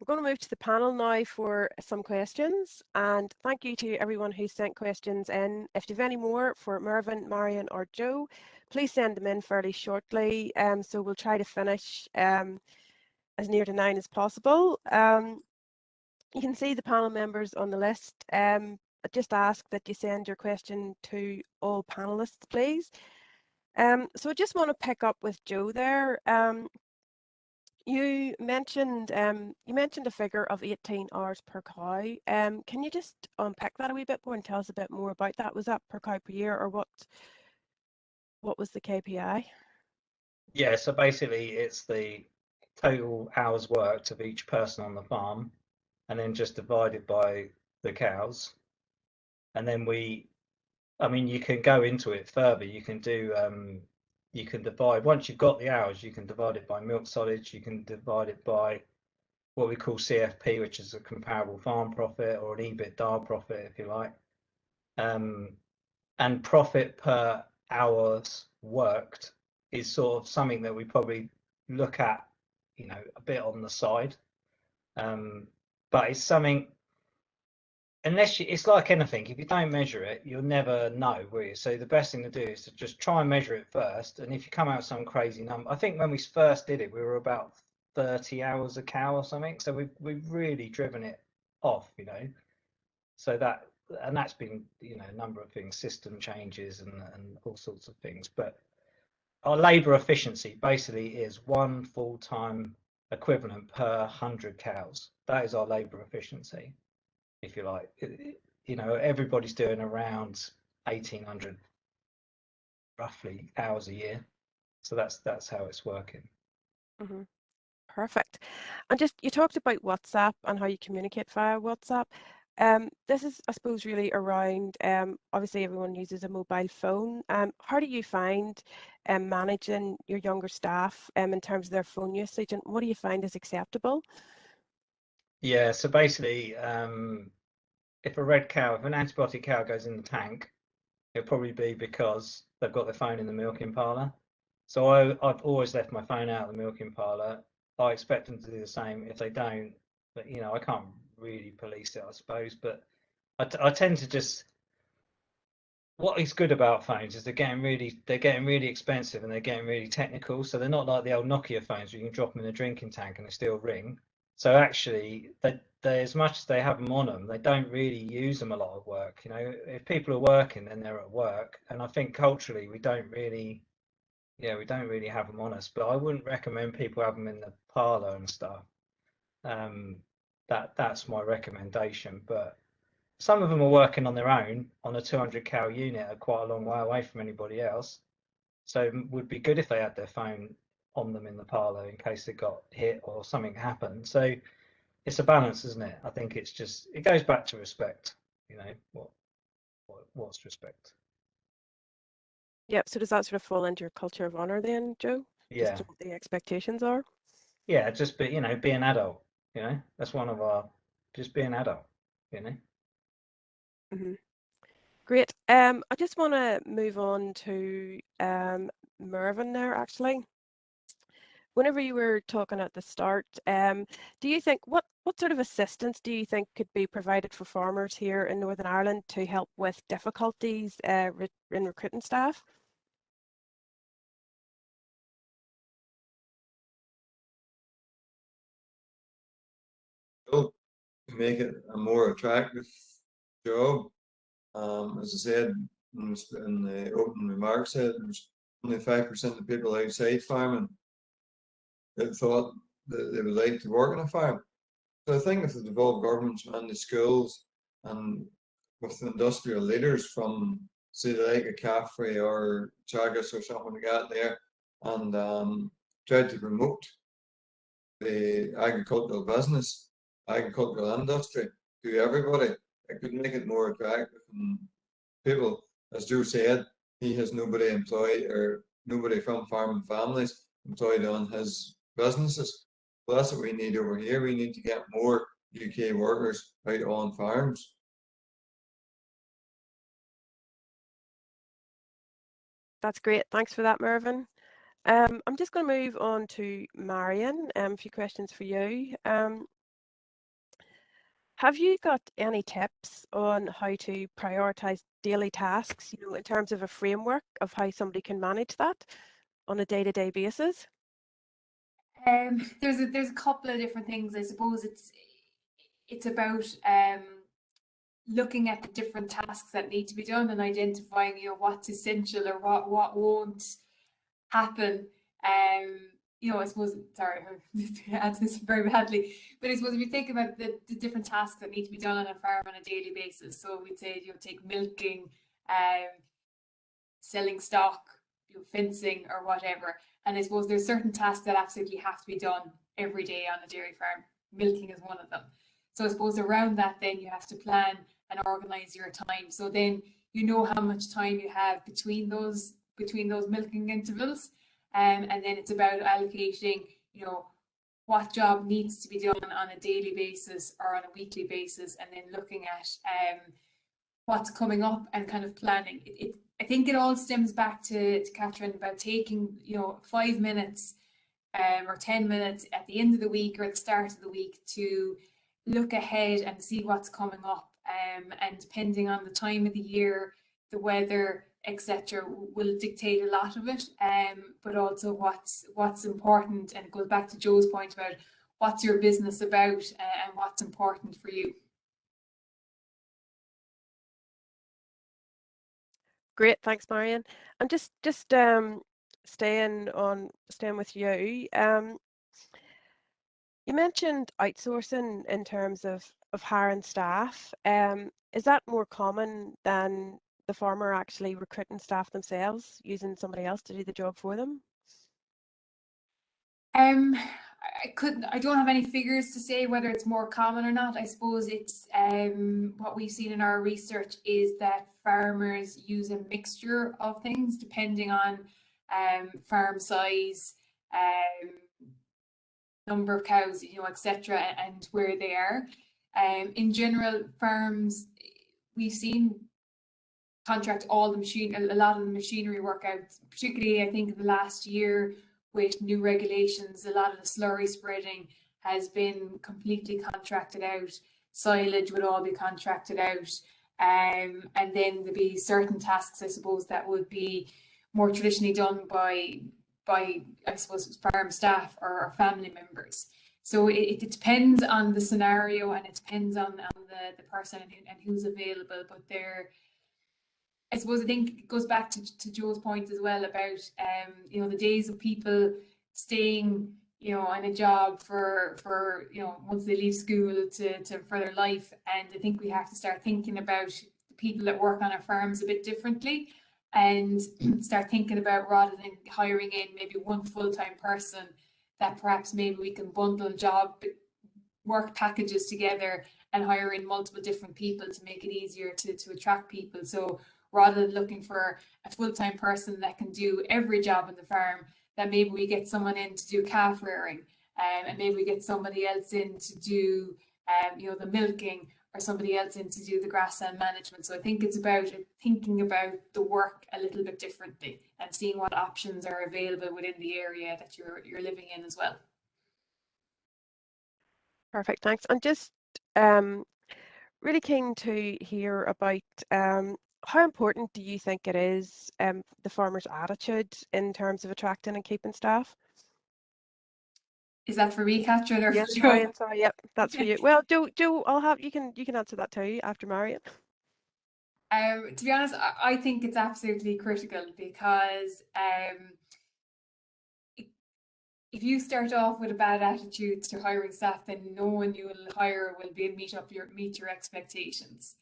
going to move to the panel now for some questions, and thank you to everyone who sent questions in. If you have any more for Mervyn, Marion or Joe, please send them in fairly shortly, so we'll try to finish as near to 9 as possible. You can see the panel members on the list. I just ask that you send your question to all panelists, please. So I just want to pick up with Joe there. You mentioned a figure of 18 hours per cow. Can you just unpack that a wee bit more and tell us a bit more about that? Was that per cow per year, or what was the KPI? Yeah, so basically it's the total hours worked of each person on the farm, and then just divided by the cows. And then I mean, you can go into it further. You can do you can divide, once you've got the hours, you can divide it by milk solids, you can divide it by what we call CFP, which is a comparable farm profit, or an EBITDA profit, if you like. And profit per hours worked is sort of something that we probably look at, you know, a bit on the side. But it's something, unless it's like anything, if you don't measure it, you'll never know, will you? So the best thing to do is to just try and measure it first. And if you come out with some crazy number, I think when we first did it, we were about 30 hours a cow or something. So we've really driven it off, So that's been, a number of things, system changes and all sorts of things. But our labour efficiency basically is 1 full-time equivalent per 100 cows. That is our labour efficiency, if you like. Everybody's doing around 1,800 roughly hours a year. So that's how it's working. Mm-hmm. Perfect. And just, you talked about WhatsApp and how you communicate via WhatsApp. This is, I suppose, really around, obviously everyone uses a mobile phone. How do you find managing your younger staff in terms of their phone usage, and what do you find is acceptable? Yeah, so basically, if an antibiotic cow goes in the tank, it'll probably be because they've got their phone in the milking parlour. So I've always left my phone out of the milking parlour. I expect them to do the same. If they don't, but I can't really police it, I suppose. But I tend to just. What is good about phones is they're getting really expensive and they're getting really technical. So they're not like the old Nokia phones where you can drop them in a drinking tank and they still ring. So actually, they as much as they have them on them, they don't really use them a lot of work. If people are working, then they're at work. And I think culturally, we don't really have them on us. But I wouldn't recommend people have them in the parlour and stuff. That's my recommendation. But some of them are working on their own on a 200 cow unit, are quite a long way away from anybody else. So it would be good if they had their phone on them in the parlour in case they got hit or something happened. So it's a balance, isn't it? I think it goes back to respect. What's respect? Yeah, so does that sort of fall into your culture of honour then, Joe? Yeah. Just what the expectations are? Yeah, just be an adult. That's one of our, just be an adult. Mm-hmm. Great. I just want to move on to Mervyn there, actually. Whenever you were talking at the start, do you think, what sort of assistance do you think could be provided for farmers here in Northern Ireland to help with difficulties in recruiting staff? To make it a more attractive job. As I said in the opening remarks, there's only 5% of people outside farming that thought that they would like to work on a farm. So I think if the devolved governments and the schools and with the industrial leaders from, say, like a CAFRE or Chagas or something like that there, and tried to promote the agricultural business, agricultural industry to everybody, it could make it more attractive. And people, as Joe said, he has nobody employed or nobody from farming families employed on his businesses. Well, that's what we need over here. We need to get more UK workers out on farms. That's great. Thanks for that, Mervyn. I'm just going to move on to Marion. A few questions for you. Have you got any tips on how to prioritise daily tasks, in terms of a framework of how somebody can manage that on a day-to-day basis? There's a couple of different things. I suppose it's about looking at the different tasks that need to be done and identifying what's essential or what won't happen. I suppose, sorry, I answered this very badly, but I suppose if you think about the different tasks that need to be done on a farm on a daily basis, so we'd say take milking, selling stock, fencing or whatever, and I suppose there's certain tasks that absolutely have to be done every day on a dairy farm. Milking is one of them. So I suppose around that, then you have to plan and organize your time. So then you know how much time you have between those milking intervals, and then it's about allocating, what job needs to be done on a daily basis or on a weekly basis, and then looking at what's coming up and kind of planning. I think it all stems back to Catherine about taking 5 minutes or 10 minutes at the end of the week or at the start of the week to look ahead and see what's coming up, and depending on the time of the year, the weather, etc., will dictate a lot of it. But also what's important, and it goes back to Joe's point about what's your business about and what's important for you. Great, thanks, Marion. And just staying with you. You mentioned outsourcing in terms of hiring staff. Is that more common than the farmer actually recruiting staff themselves, using somebody else to do the job for them? I don't have any figures to say whether it's more common or not. I suppose it's what we've seen in our research is that farmers use a mixture of things depending on farm size, number of cows, etc., and where they are. In general, farms, we've seen contract a lot of the machinery work out, particularly I think in the last year with new regulations. A lot of the slurry spreading has been completely contracted out. Silage would all be contracted out. And then there'd be certain tasks, I suppose, that would be more traditionally done by I suppose, farm staff or family members. So it depends on the scenario, and it depends on the person and who's available. But I suppose I think it goes back to Joe's point as well about the days of people staying on a job for once they leave school to for their life. And I think we have to start thinking about the people that work on our farms a bit differently, and start thinking about, rather than hiring in maybe one full-time person, that perhaps maybe we can bundle work packages together and hire in multiple different people to make it easier to attract people. So rather than looking for a full-time person that can do every job on the farm, that maybe we get someone in to do calf rearing, and maybe we get somebody else in to do the milking, or somebody else in to do the grassland management. So I think it's about thinking about the work a little bit differently and seeing what options are available within the area that you're living in as well. Perfect, thanks. And just really keen to hear about how important do you think it is, the farmer's attitude in terms of attracting and keeping staff? Is that for me, Catherine, or yes, for Joe? Marion, sorry, yep, that's for you. Well, Joe, you can answer that too after Marion. To be honest, I think it's absolutely critical, because if you start off with a bad attitude to hiring staff, then no one you will hire will meet your expectations.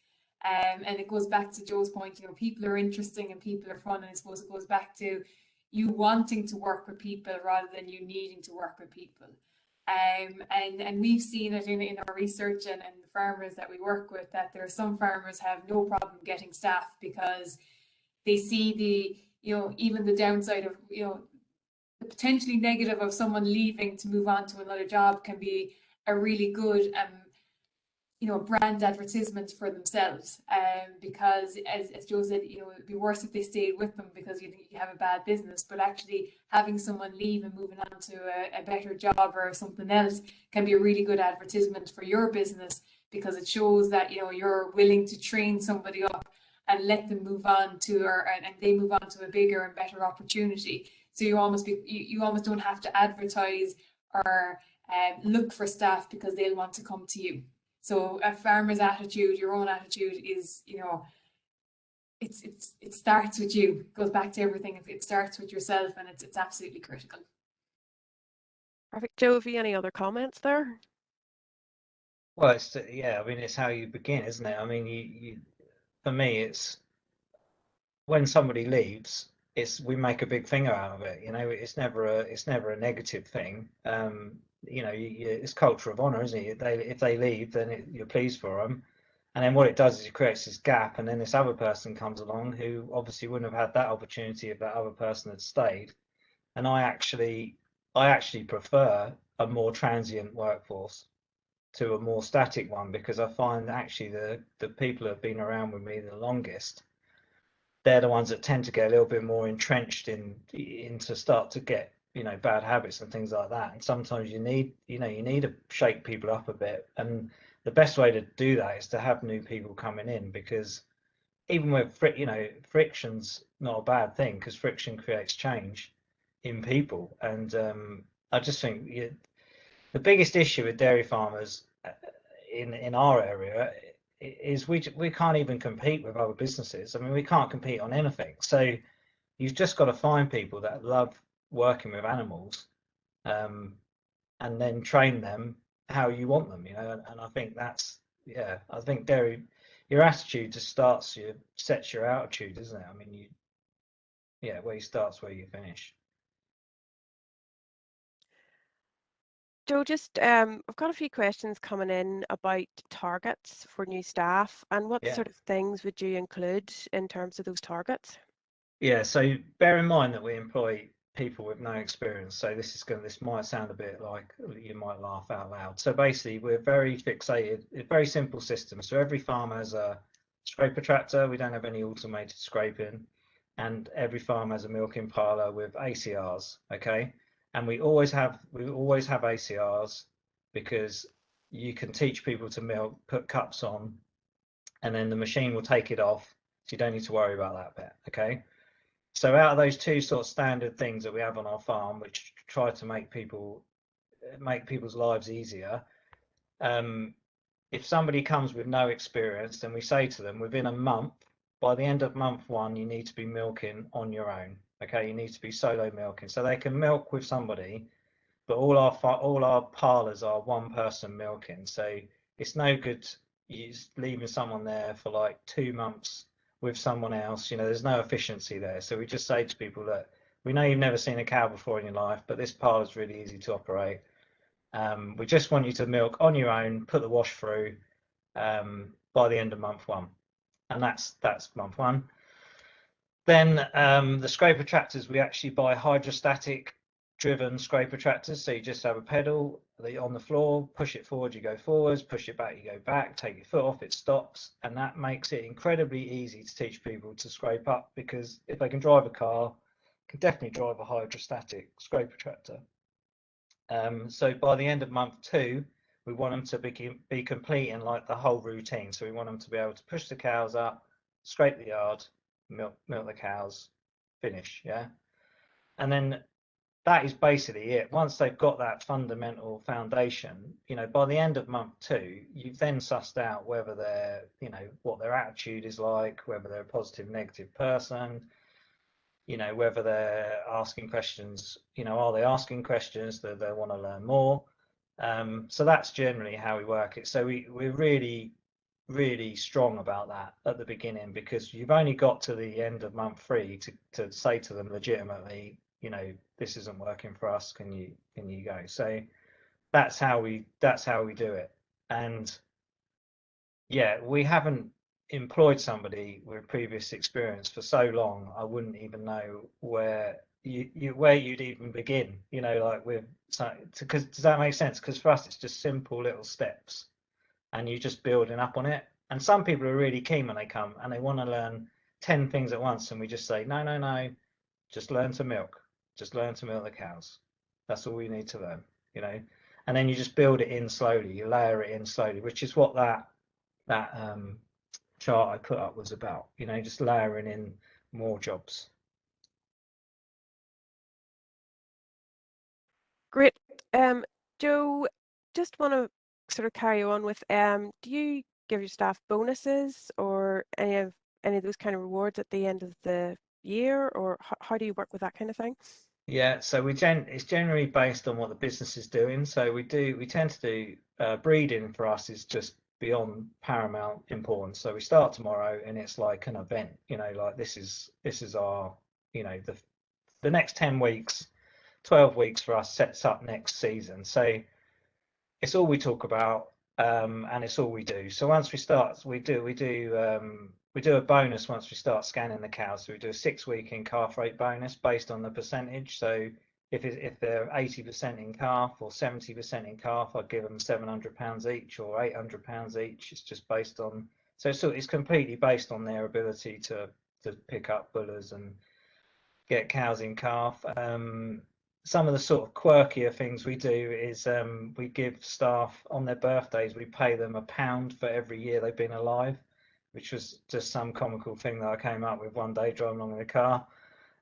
And it goes back to Joe's point, people are interesting and people are fun, and I suppose it goes back to you wanting to work with people rather than you needing to work with people. And we've seen it in our research and the farmers that we work with, that there are some farmers have no problem getting staff because they see even the downside of, the potentially negative of someone leaving to move on to another job can be a really good brand advertisement for themselves, because as Joe said, it'd be worse if they stayed with them because you have a bad business. But actually having someone leave and moving on to a better job or something else can be a really good advertisement for your business, because it shows that you're willing to train somebody up and let them move on and they move on to a bigger and better opportunity. So you almost don't have to advertise or look for staff, because they'll want to come to you. So a farmer's attitude, your own attitude is, it starts with you. It goes back to everything. It starts with yourself, and it's absolutely critical. Perfect. Joe, have you any other comments there? Well, it's how you begin, isn't it? I mean, you for me, it's when somebody leaves, we make a big thing out of it. It's never a negative thing. It's culture of honor, isn't it? If they leave, then you're pleased for them, and then what it does is it creates this gap, and then this other person comes along who obviously wouldn't have had that opportunity if that other person had stayed. And I actually prefer a more transient workforce to a more static one, because I find actually the people who have been around with me the longest, they're the ones that tend to get a little bit more entrenched into start to get bad habits and things like that. And sometimes you need to shake people up a bit, and the best way to do that is to have new people coming in, because even with friction's not a bad thing, because friction creates change in people. And I just think the biggest issue with dairy farmers in our area is we can't even compete with other businesses. I mean, we can't compete on anything. So you've just got to find people that love working with animals, and then train them how you want them, and I think I think dairy, your attitude just sets your altitude, isn't it? I mean, where you start's where you finish. Joe, just I've got a few questions coming in about targets for new staff, and what Yeah. sort of things would you include in terms of those targets? Yeah, so bear in mind that we employ people with no experience. So this might sound a bit like you might laugh out loud. So basically, we're very fixated. It's a very simple system. So every farm has a scraper tractor. We don't have any automated scraping, and every farm has a milking parlour with ACRs. Okay, and we always have ACRs, because you can teach people to milk, put cups on, and then the machine will take it off. So you don't need to worry about that bit. Okay. So out of those two sort of standard things that we have on our farm, which try to make people's lives easier, if somebody comes with no experience, then we say to them, within a month, by the end of month 1, you need to be milking on your own. Okay, you need to be solo milking, so they can milk with somebody, but all our parlours are one person milking. So it's no good you leaving someone there for like 2 months with someone else. There's no efficiency there. So we just say to people that we know you've never seen a cow before in your life, but this parlour is really easy to operate. We just want you to milk on your own, put the wash through, by the end of month 1, and that's month 1. Then the scraper tractors, we actually buy hydrostatic driven scraper tractors. So you just have a pedal on the floor, push it forward, you go forwards, push it back, you go back, take your foot off, it stops. And that makes it incredibly easy to teach people to scrape up, because if they can drive a car, can definitely drive a hydrostatic scraper tractor. So by the end of month 2, we want them to be completing like the whole routine. So we want them to be able to push the cows up, scrape the yard, milk the cows, finish. Yeah. And then that is basically it. Once they've got that fundamental foundation, by the end of month 2, you've then sussed out whether they're, what their attitude is like, whether they're a positive, negative person, whether they're asking questions, are they asking questions that they want to learn more? So that's generally how we work it. So we're really, really strong about that at the beginning, because you've only got to the end of month 3 to say to them legitimately, this isn't working for us. Can you go? So that's how we do it. And yeah, we haven't employed somebody with previous experience for so long. I wouldn't even know where you'd even begin. Because does that make sense? Because for us, it's just simple little steps, and you're just building up on it. And some people are really keen when they come and they want to learn 10 things at once, and we just say no, just learn to milk. Just learn to milk the cows. That's all you need to learn. And then you just build it in slowly. You layer it in slowly, which is what that chart I put up was about. Just layering in more jobs. Great. Joe, just want to sort of carry on with, do you give your staff bonuses or any of those kind of rewards at the end of the year, or how do you work with that kind of thing? Yeah, so it's generally based on what the business is doing. So we tend to do breeding for us is just beyond paramount importance. So we start tomorrow and it's like an event, like this is our, the next 10 weeks, 12 weeks for us sets up next season. So it's all we talk about, and it's all we do. So once we start, we do a bonus once we start scanning the cows. So we do a 6-week in calf rate bonus based on the percentage. So if they're 80% in calf or 70% in calf, I'd give them £700 each or £800 each. It's just based on, so it's completely based on their ability to pick up bullers and get cows in calf. Some of the sort of quirkier things we do is we give staff on their birthdays, we pay them £1 for every year they've been alive. which was just some comical thing that I came up with one day driving along in the car.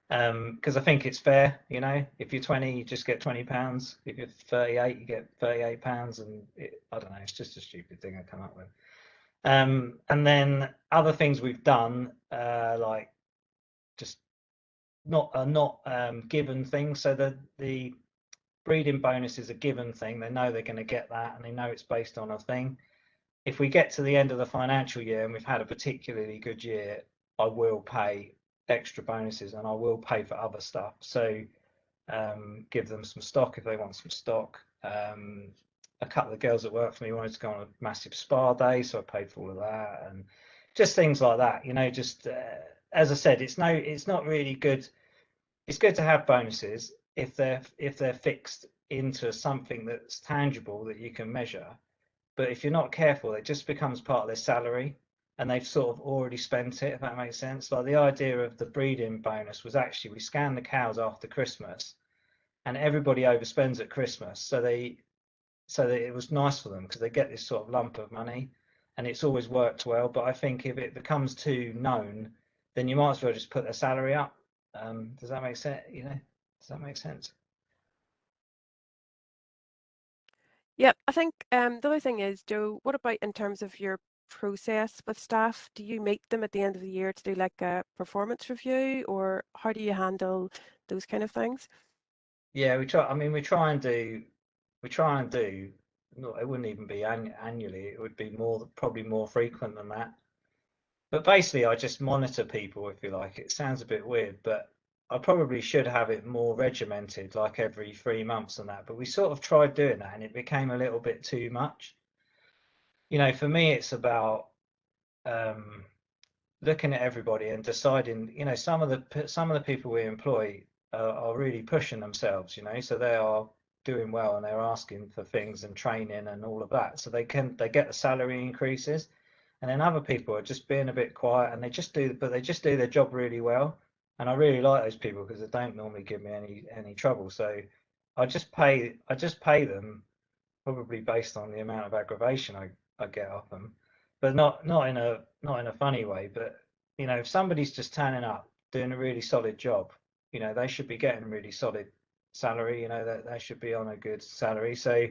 Because I think it's fair, you know, if you're 20, you just get £20. If you're 38, you get £38, and I don't know, it's just a stupid thing I come up with. And then other things we've done, like just not given things. So the breeding bonus is a given thing. They know they're going to get that, and they know it's based on a thing. If we get to the end of the financial year and we've had a particularly good year, I will pay extra bonuses, and I will pay for other stuff. So give them some stock if they want some stock. A couple of girls that work for me wanted to go on a massive spa day, so I paid for all of that, and just things like that. You know, just as I said, it's not really good. It's good to have bonuses if they're fixed into something that's tangible that you can measure. But if you're not careful, it just becomes part of their salary, and they've sort of already spent it, if that makes sense. Like the idea of the breeding bonus was actually we scan the cows after Christmas, and everybody overspends at Christmas. So that it was nice for them because they get this sort of lump of money, and it's always worked well. But I think if it becomes too known, then you might as well just put their salary up. Does that make sense? You know, does that make sense? Yeah, I think the other thing is, Joe, what about in terms of your process with staff? Do you meet them at the end of the year to do like a performance review, or how do you handle those kind of things? Yeah, we try. I mean, we try and do. No, it wouldn't even be annually. It would be probably more frequent than that. But basically, I just monitor people, if you like. It sounds a bit weird, but I probably should have it more regimented, like every 3 months and that. But we sort of tried doing that, and it became a little bit too much. You know, for me, it's about um, looking at everybody and deciding. You know, some of the people we employ are really pushing themselves. You know, so they are doing well and they're asking for things and training and all of that. So they get the salary increases, and then other people are just being a bit quiet and they just do their job really well. And I really like those people because they don't normally give me any trouble. So I just pay them probably based on the amount of aggravation I get off them, but not in a funny way. But you know, if somebody's just turning up doing a really solid job, you know, they should be getting a really solid salary. You know, that they should be on a good salary. So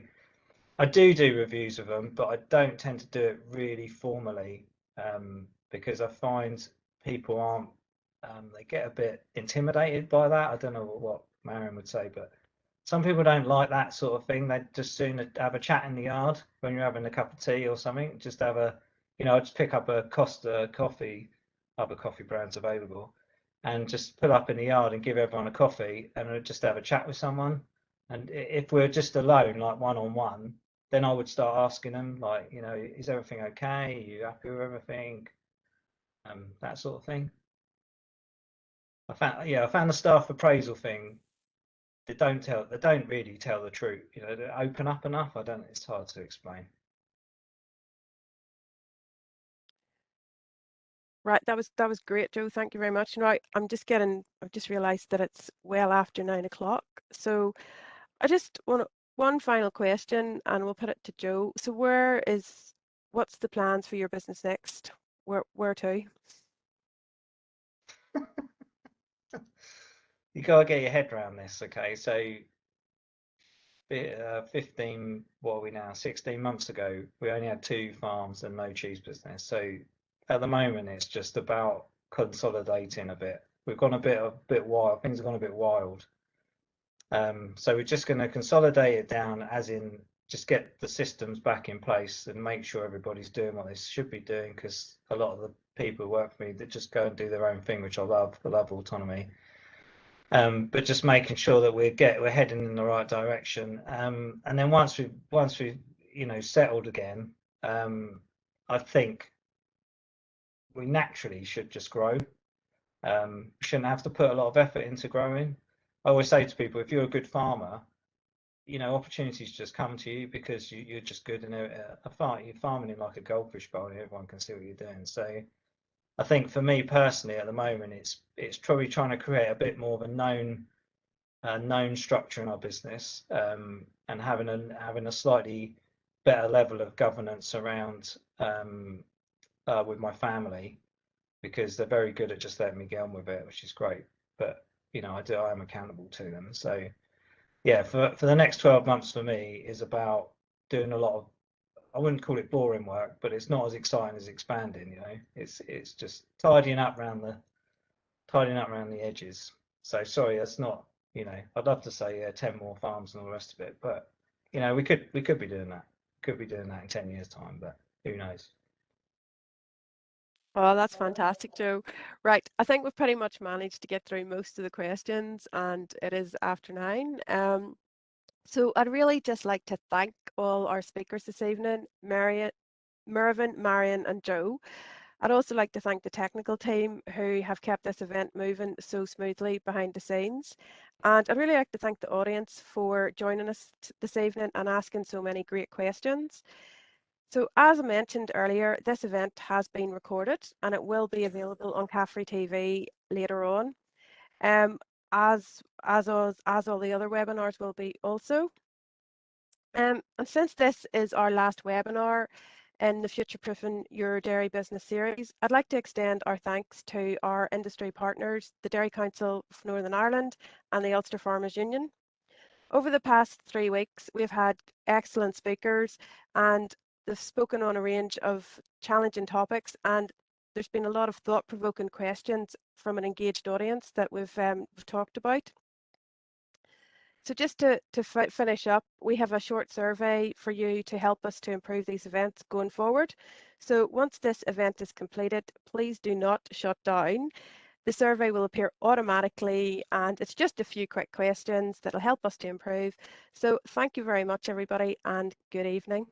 I do reviews of them, but I don't tend to do it really formally, because I find people aren't, they get a bit intimidated by that. I don't know what Marion would say, but some people don't like that sort of thing. They'd just sooner have a chat in the yard when you're having a cup of tea or something. Just have just pick up a Costa coffee, other coffee brands available, and just put up in the yard and give everyone a coffee and just have a chat with someone. And if we're just alone, like one on one, then I would start asking them, like, you know, is everything okay? Are you happy with everything? That sort of thing. I found the staff appraisal thing. They don't really tell the truth. You know, they open up enough. I don't. It's hard to explain. Right, that was great, Joe. Thank you very much. Right, I've just realised that it's well after 9 o'clock. So I just want one final question, and we'll put it to Joe. So what's the plans for your business next? Where to? You gotta get your head around this, okay? So, 15, what are we now? 16 months ago, we only had 2 farms and no cheese business. So, at the moment, it's just about consolidating a bit. We've gone a bit wild. Things have gone a bit wild. So we're just going to consolidate it down, as in just get the systems back in place and make sure everybody's doing what they should be doing. Because a lot of the people who work for me, that just go and do their own thing, which I love. I love autonomy. But just making sure that we're heading in the right direction. And then once we settled again, I think we naturally should just grow. Shouldn't have to put a lot of effort into growing. I always say to people, if you're a good farmer, you know, opportunities just come to you because you're just good in a farm. You're farming in like a goldfish bowl, and everyone can see what you're doing. So I think for me personally, at the moment, it's probably trying to create a bit more of a known structure in our business, and having a slightly better level of governance around with my family, because they're very good at just letting me get on with it, which is great. But you know, I am accountable to them. So yeah, for the next 12 months for me is about doing a lot of, I wouldn't call it boring work, but it's not as exciting as expanding. You know, it's just tidying up around the edges. So sorry, that's not, you know, I'd love to say 10 more farms and all the rest of it, but you know, we could be doing that. Could be doing that in 10 years' time, but who knows? Oh, that's fantastic, Joe. Right, I think we've pretty much managed to get through most of the questions, and it is after 9. So I'd really just like to thank all our speakers this evening, Mervyn, Marion, and Joe. I'd also like to thank the technical team who have kept this event moving so smoothly behind the scenes. And I'd really like to thank the audience for joining us this evening and asking so many great questions. So as I mentioned earlier, this event has been recorded and it will be available on CAFRE TV later on, as all the other webinars will be also. And since this is our last webinar in the Future Proofing Your Dairy Business series, I'd like to extend our thanks to our industry partners, the Dairy Council of Northern Ireland and the Ulster Farmers Union. Over the past 3 weeks, we've had excellent speakers and they've spoken on a range of challenging topics, and there's been a lot of thought-provoking questions from an engaged audience that we've talked about. So just to finish up, we have a short survey for you to help us to improve these events going forward. So once this event is completed, please do not shut down. The survey will appear automatically, and it's just a few quick questions that'll help us to improve. So thank you very much, everybody, and good evening.